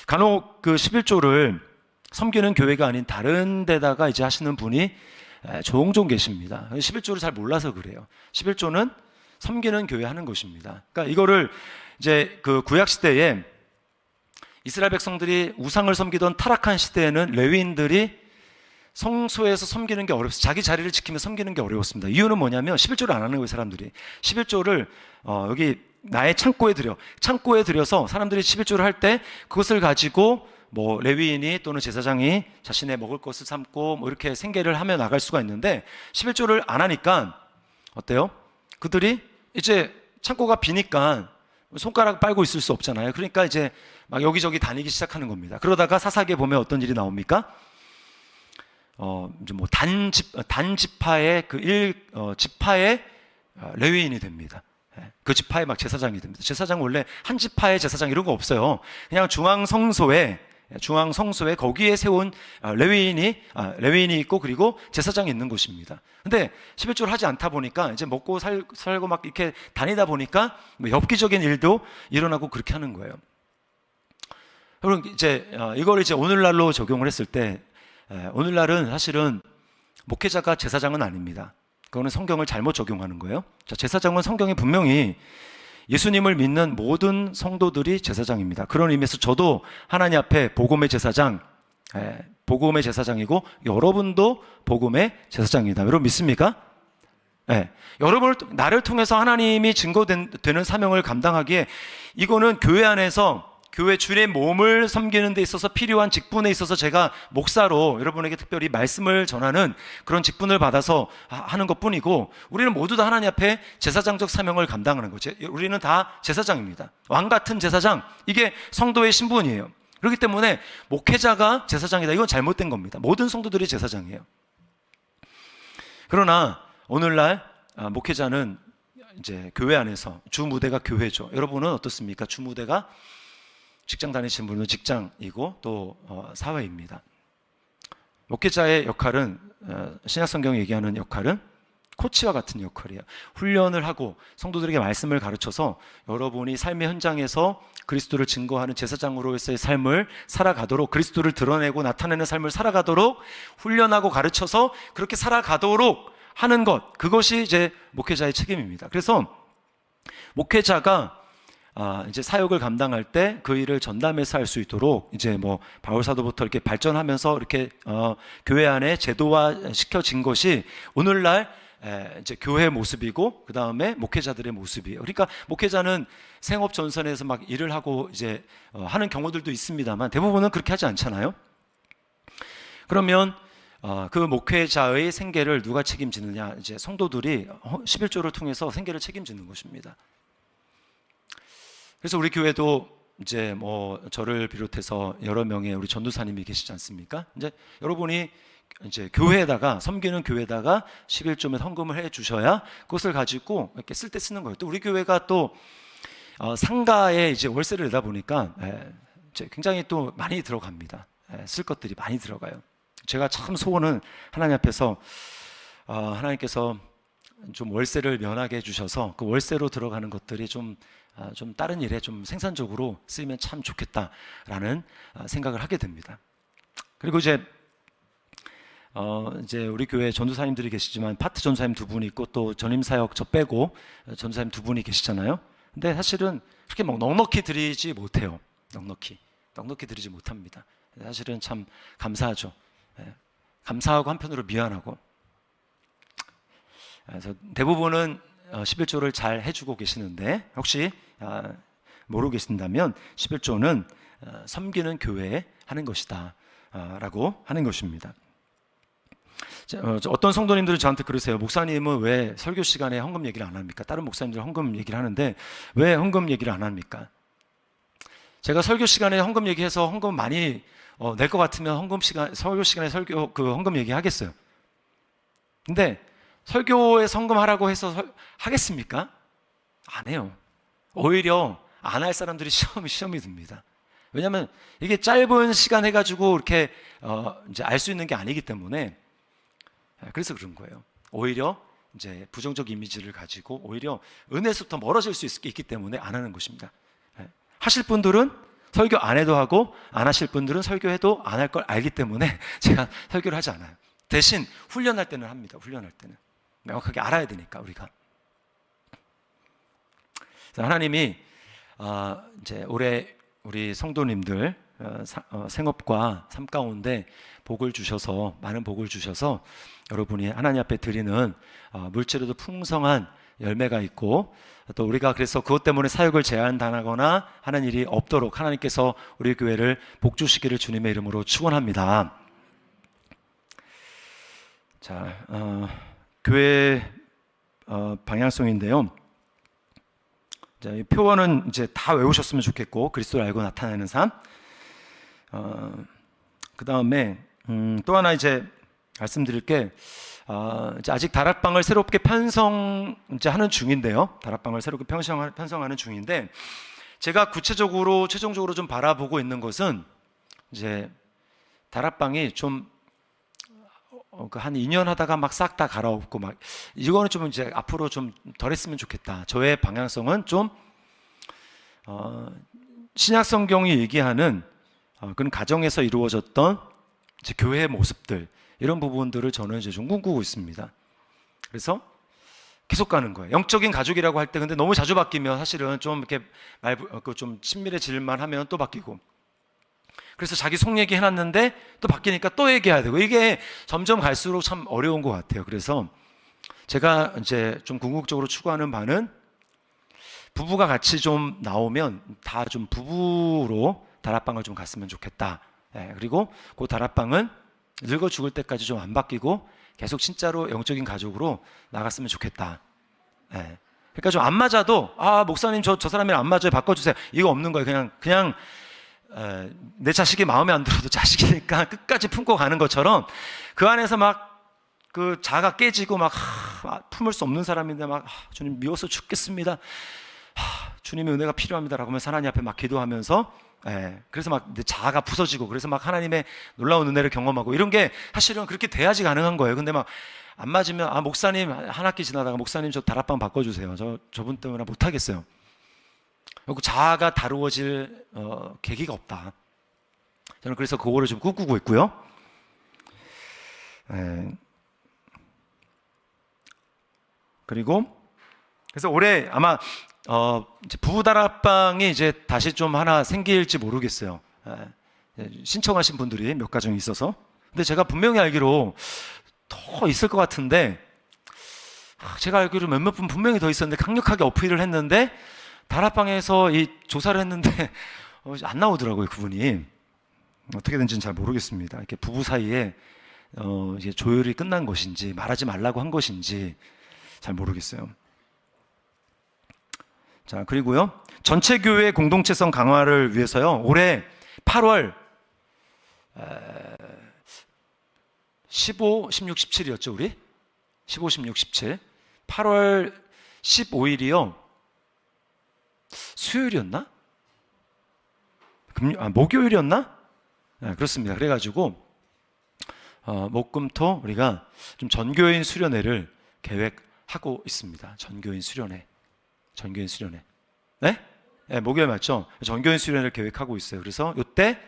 S1: 간혹 그 11조를 섬기는 교회가 아닌 다른 데다가 이제 하시는 분이 종종 계십니다. 11조를 잘 몰라서 그래요. 11조는 섬기는 교회 하는 것입니다. 그러니까 이거를 이제 그 구약 시대에 이스라엘 백성들이 우상을 섬기던 타락한 시대에는 레위인들이 성소에서 섬기는 게 어렵습니다. 자기 자리를 지키며 섬기는 게 어려웠습니다. 이유는 뭐냐면 11조를 안 하는 거예요, 사람들이. 11조를 여기 나의 창고에 들여서 사람들이 11조를 할 때 그것을 가지고 뭐 레위인이 또는 제사장이 자신의 먹을 것을 삼고 뭐 이렇게 생계를 하며 나갈 수가 있는데 11조를 안 하니까 어때요? 그들이 이제 창고가 비니까 손가락 빨고 있을 수 없잖아요. 그러니까 이제 막 여기저기 다니기 시작하는 겁니다. 그러다가 사사기에 보면 어떤 일이 나옵니까? 이제 뭐 단지파의 지파의 레위인이 됩니다. 그 지파의 막 제사장이 됩니다. 제사장 원래 한 지파의 제사장 이런 거 없어요. 그냥 중앙 성소에 거기에 세운 레위인이 있고 그리고 제사장이 있는 곳입니다. 근데 11조를 하지 않다 보니까 이제 먹고 살고 막 이렇게 다니다 보니까 뭐 엽기적인 일도 일어나고 그렇게 하는 거예요. 그럼 이제 이걸 이제 오늘날로 적용을 했을 때 오늘날은 사실은 목회자가 제사장은 아닙니다. 그거는 성경을 잘못 적용하는 거예요. 자, 제사장은 성경에 분명히 예수님을 믿는 모든 성도들이 제사장입니다. 그런 의미에서 저도 하나님 앞에 복음의 제사장이고 여러분도 복음의 제사장이다. 여러분 믿습니까? 여러분을 나를 통해서 하나님이 증거되는 사명을 감당하기에 이거는 교회 안에서 교회 주의 몸을 섬기는 데 있어서 필요한 직분에 있어서 제가 목사로 여러분에게 특별히 말씀을 전하는 그런 직분을 받아서 하는 것뿐이고 우리는 모두 다 하나님 앞에 제사장적 사명을 감당하는 거죠. 우리는 다 제사장입니다. 왕 같은 제사장, 이게 성도의 신분이에요. 그렇기 때문에 목회자가 제사장이다, 이건 잘못된 겁니다. 모든 성도들이 제사장이에요. 그러나 오늘날 목회자는 이제 교회 안에서 주 무대가 교회죠. 여러분은 어떻습니까? 주 무대가 직장 다니시는 분은 직장이고 또 사회입니다. 목회자의 역할은 신약성경이 얘기하는 역할은 코치와 같은 역할이에요. 훈련을 하고 성도들에게 말씀을 가르쳐서 여러분이 삶의 현장에서 그리스도를 증거하는 제사장으로서의 삶을 살아가도록, 그리스도를 드러내고 나타내는 삶을 살아가도록 훈련하고 가르쳐서 그렇게 살아가도록 하는 것, 그것이 이제 목회자의 책임입니다. 그래서 목회자가 이제 사역을 감당할 때 그 일을 전담해서 할 수 있도록 이제 뭐 바울 사도부터 이렇게 발전하면서 이렇게 교회 안에 제도화 시켜진 것이 오늘날 이제 교회의 모습이고 그 다음에 목회자들의 모습이에요. 그러니까 목회자는 생업 전선에서 막 일을 하고 이제 하는 경우들도 있습니다만 대부분은 그렇게 하지 않잖아요. 그러면 그 목회자의 생계를 누가 책임지느냐? 이제 성도들이 11조를 통해서 생계를 책임지는 것입니다. 그래서 우리 교회도 이제 뭐 저를 비롯해서 여러 명의 우리 전도사님이 계시지 않습니까? 이제 여러분이 이제 교회에다가 섬기는 교회에다가 11조면 헌금을 해 주셔야 그것을 가지고 이렇게 쓸 때 쓰는 거예요. 또 우리 교회가 또 상가에 이제 월세를 내다 보니까 이제 굉장히 또 많이 들어갑니다. 쓸 것들이 많이 들어가요. 제가 참 소원은 하나님 앞에서 하나님께서 좀 월세를 면하게 해주셔서 그 월세로 들어가는 것들이 좀 다른 일에 좀 생산적으로 쓰이면 참 좋겠다라는 생각을 하게 됩니다. 그리고 이제 우리 교회 전도사님들이 계시지만 파트 전도사님 두 분이 있고 또 전임 사역 저 빼고 전도사님 두 분이 계시잖아요. 근데 사실은 그렇게 막 넉넉히 드리지 못해요. 넉넉히 드리지 못합니다. 사실은 참 감사하죠. 감사하고 한편으로 미안하고. 그래서 대부분은 11조를 잘 해주고 계시는데 혹시 모르고 계신다면 11조는 섬기는 교회에 하는 것이다 라고 하는 것입니다. 어떤 성도님들이 저한테 그러세요. 목사님은 왜 설교 시간에 헌금 얘기를 안 합니까? 다른 목사님들은 헌금 얘기를 하는데 왜 헌금 얘기를 안 합니까? 제가 설교 시간에 헌금 얘기해서 헌금 많이 낼 것 같으면 설교 시간에 헌금 얘기하겠어요. 근데 설교에 헌금하라고 해서 하겠습니까? 안 해요. 오히려 안 할 사람들이 시험이 듭니다. 왜냐하면 이게 짧은 시간 해가지고 이렇게 이제 알 수 있는 게 아니기 때문에 그래서 그런 거예요. 오히려 이제 부정적 이미지를 가지고 오히려 은혜에서부터 멀어질 수 있기 때문에 안 하는 것입니다. 하실 분들은 설교 안 해도 하고 안 하실 분들은 설교해도 안 할 걸 알기 때문에 제가 설교를 하지 않아요. 대신 훈련할 때는 합니다. 훈련할 때는 명확하게 알아야 되니까 우리가. 하나님이 이제 올해 우리 성도님들 생업과 삶 가운데 복을 주셔서 많은 복을 주셔서 여러분이 하나님 앞에 드리는 물질에도 풍성한 열매가 있고, 또 우리가 그래서 그것 때문에 사역을 제한당하거나 하는 일이 없도록 하나님께서 우리 교회를 복주시기를 주님의 이름으로 축원합니다. 자, 교회 방향성인데요. 자, 이 표어는 이제 다 외우셨으면 좋겠고, 그리스도를 알고 나타내는 삶. 그 다음에 또 하나 이제 말씀드릴 게, 이제 아직 다락방을 새롭게 편성하는 중인데요. 다락방을 새롭게 편성하는 중인데, 제가 구체적으로 최종적으로 좀 바라보고 있는 것은 이제 다락방이 좀 한 2년 하다가 막 싹 다 갈아엎고 막 이거는 좀 이제 앞으로 좀 덜 했으면 좋겠다. 저의 방향성은 좀 신약 성경이 얘기하는 그런 가정에서 이루어졌던 이제 교회의 모습들, 이런 부분들을 저는 이제 좀 꿈꾸고 있습니다. 그래서 계속 가는 거예요. 영적인 가족이라고 할 때 근데 너무 자주 바뀌면 사실은 좀 이렇게 좀 친밀해질만 하면 또 바뀌고, 그래서 자기 속 얘기 해놨는데 또 바뀌니까 또 얘기해야 되고, 이게 점점 갈수록 참 어려운 것 같아요. 그래서 제가 이제 좀 궁극적으로 추구하는 바는 부부가 같이 좀 나오면 다 좀 부부로 다락방을 좀 갔으면 좋겠다. 그리고 그 다락방은 늙어 죽을 때까지 좀 안 바뀌고 계속 진짜로 영적인 가족으로 나갔으면 좋겠다. 그러니까 좀 안 맞아도 목사님 저 사람이랑 안 맞아요, 바꿔주세요, 이거 없는 거예요. 그냥 내 자식이 마음에 안 들어도 자식이니까 끝까지 품고 가는 것처럼, 그 안에서 막 그 자아가 깨지고 막 품을 수 없는 사람인데 막 주님 미워서 죽겠습니다, 주님의 은혜가 필요합니다라고 하면서 하나님 앞에 막 기도하면서, 그래서 막 자아가 부서지고, 그래서 막 하나님의 놀라운 은혜를 경험하고, 이런 게 사실은 그렇게 돼야지 가능한 거예요. 근데 막 안 맞으면 목사님 한 학기 지나다가 목사님 저 다락방 바꿔주세요, 저분 때문에 못 하겠어요. 자아가 다루어질 계기가 없다. 저는 그래서 그거를 좀 꿈꾸고 있고요. 그리고 그래서 올해 아마 이제 부부 다락방이 이제 다시 좀 하나 생길지 모르겠어요. 신청하신 분들이 몇 가정이 있어서. 근데 제가 분명히 알기로 더 있을 것 같은데, 제가 알기로 몇몇 분 분명히 더 있었는데 강력하게 어필을 했는데 다락방에서 이 조사를 했는데 안 나오더라고요. 그분이 어떻게 된지는 잘 모르겠습니다. 이렇게 부부 사이에 이제 조율이 끝난 것인지 말하지 말라고 한 것인지 잘 모르겠어요. 자, 그리고요, 전체 교회 공동체성 강화를 위해서요, 올해 8월 15, 16, 17이었죠, 우리? 15, 16, 17. 8월 15일이요. 수요일이었나? 목요일이었나? 그렇습니다. 그래가지고 목금토 우리가 좀 전교인 수련회를 계획하고 있습니다. 전교인 수련회. 네? 목요일 맞죠? 전교인 수련회를 계획하고 있어요. 그래서 이때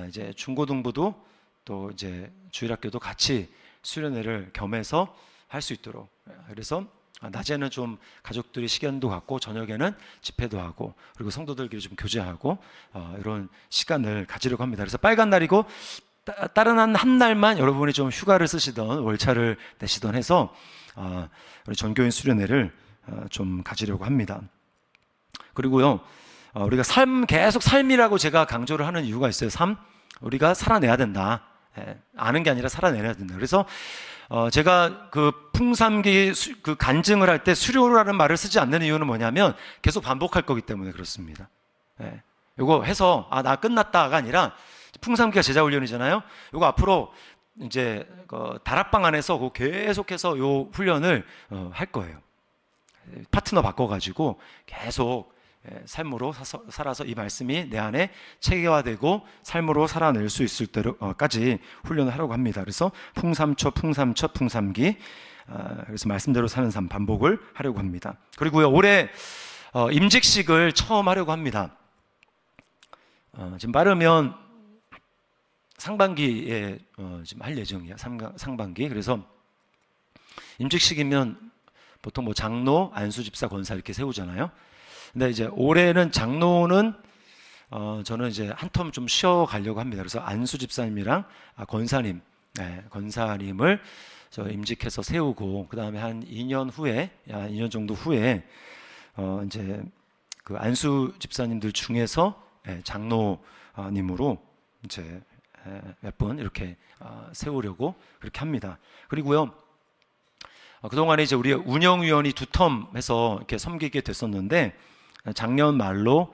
S1: 이제 중고등부도 또 이제 주일학교도 같이 수련회를 겸해서 할 수 있도록, 그래서 낮에는 좀 가족들이 시간도 갖고 저녁에는 집회도 하고, 그리고 성도들끼리 좀 교제하고 이런 시간을 가지려고 합니다. 그래서 빨간 날이고 다른 한 날만 여러분이 좀 휴가를 쓰시던 월차를 내시던 해서 우리 전교인 수련회를 좀 가지려고 합니다. 그리고요, 우리가 계속 삶이라고 제가 강조를 하는 이유가 있어요. 우리가 살아내야 된다. 아는 게 아니라 살아내야 된다. 그래서 제가 그 풍삼기 그 간증을 할 때 수료라는 말을 쓰지 않는 이유는 뭐냐면 계속 반복할 거기 때문에 그렇습니다. 이거 해서 나 끝났다가 아니라, 풍삼기가 제자 훈련이잖아요. 이거 앞으로 이제 다락방 안에서 계속해서 요 훈련을 할 거예요. 파트너 바꿔가지고 계속 삶으로 살아서 이 말씀이 내 안에 체계화되고 삶으로 살아낼 수 있을 때까지 훈련을 하려고 합니다. 그래서 풍삼기, 그래서 말씀대로 사는 삶 반복을 하려고 합니다. 그리고요, 올해 임직식을 처음 하려고 합니다. 지금 빠르면 상반기에 지금 할 예정이에요. 상반기. 그래서 임직식이면 보통 뭐 장로, 안수집사, 권사 이렇게 세우잖아요. 근데 이제 올해는 장로는 저는 이제 한 텀 좀 쉬어 가려고 합니다. 그래서 안수집사님이랑 권사님 권사님을 임직해서 세우고, 그 다음에 한 2년 후에, 2년 정도 후에 이제 그 안수 집사님들 중에서 장로님으로 이제 몇 분 이렇게 세우려고 그렇게 합니다. 그리고요, 그동안에 이제 우리 운영위원이 2텀 해서 이렇게 섬기게 됐었는데, 작년 말로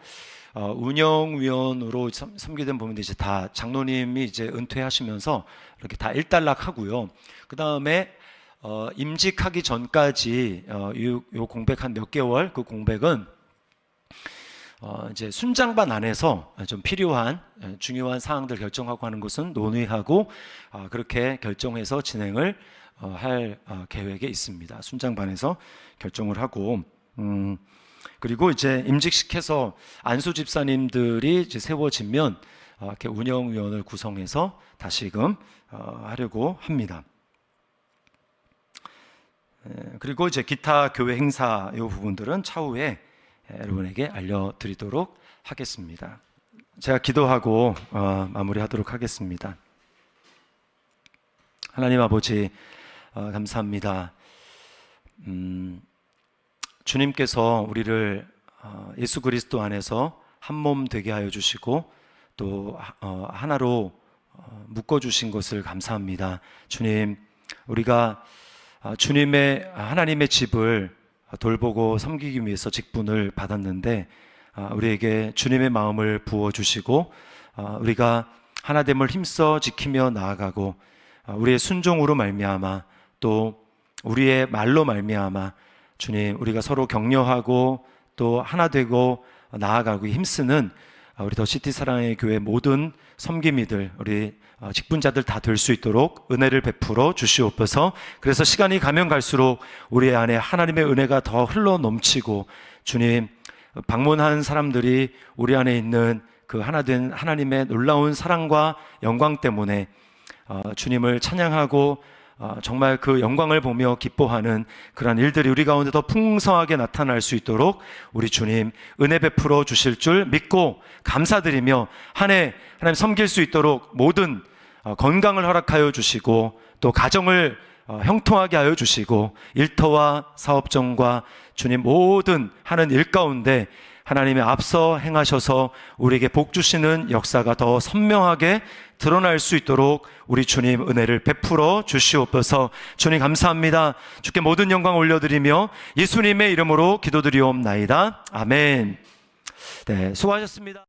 S1: 운영위원으로 섬기던 분들 이제 다 장로님이 이제 은퇴하시면서 이렇게 다 일단락하고요. 그 다음에 임직하기 전까지 요 공백 한 몇 개월, 그 공백은 이제 순장반 안에서 좀 필요한 중요한 사항들 결정하고 하는 것은 논의하고 그렇게 결정해서 진행을 할 계획에 있습니다. 순장반에서 결정을 하고, 그리고 이제 임직시켜서 안수 집사님들이 이제 세워지면 이렇게 운영위원을 구성해서 다시금 하려고 합니다. 그리고 이제 기타 교회 행사 이 부분들은 차후에 여러분에게 알려드리도록 하겠습니다. 제가 기도하고 마무리하도록 하겠습니다. 하나님 아버지, 감사합니다. 주님께서 우리를 예수 그리스도 안에서 한 몸 되게 하여 주시고 또 하나로 묶어 주신 것을 감사합니다. 주님, 우리가 주님의 하나님의 집을 돌보고 섬기기 위해서 직분을 받았는데 우리에게 주님의 마음을 부어 주시고 우리가 하나됨을 힘써 지키며 나아가고 우리의 순종으로 말미암아 또 우리의 말로 말미암아 주님, 우리가 서로 격려하고 또 하나 되고 나아가고 힘쓰는 우리 더 시티 사랑의 교회 모든 섬김이들, 우리 직분자들 다 될 수 있도록 은혜를 베풀어 주시옵소서. 그래서 시간이 가면 갈수록 우리 안에 하나님의 은혜가 더 흘러 넘치고 주님, 방문한 사람들이 우리 안에 있는 그 하나 된 하나님의 놀라운 사랑과 영광 때문에 주님을 찬양하고 정말 그 영광을 보며 기뻐하는 그러한 일들이 우리 가운데 더 풍성하게 나타날 수 있도록 우리 주님 은혜 베풀어 주실 줄 믿고 감사드리며 한 해 하나님 섬길 수 있도록 모든 건강을 허락하여 주시고 또 가정을 형통하게 하여 주시고 일터와 사업정과 주님 모든 하는 일 가운데 하나님의 앞서 행하셔서 우리에게 복 주시는 역사가 더 선명하게 드러날 수 있도록 우리 주님 은혜를 베풀어 주시옵소서. 주님 감사합니다. 주께 모든 영광 올려드리며 예수님의 이름으로 기도드리옵나이다. 아멘. 네, 수고하셨습니다.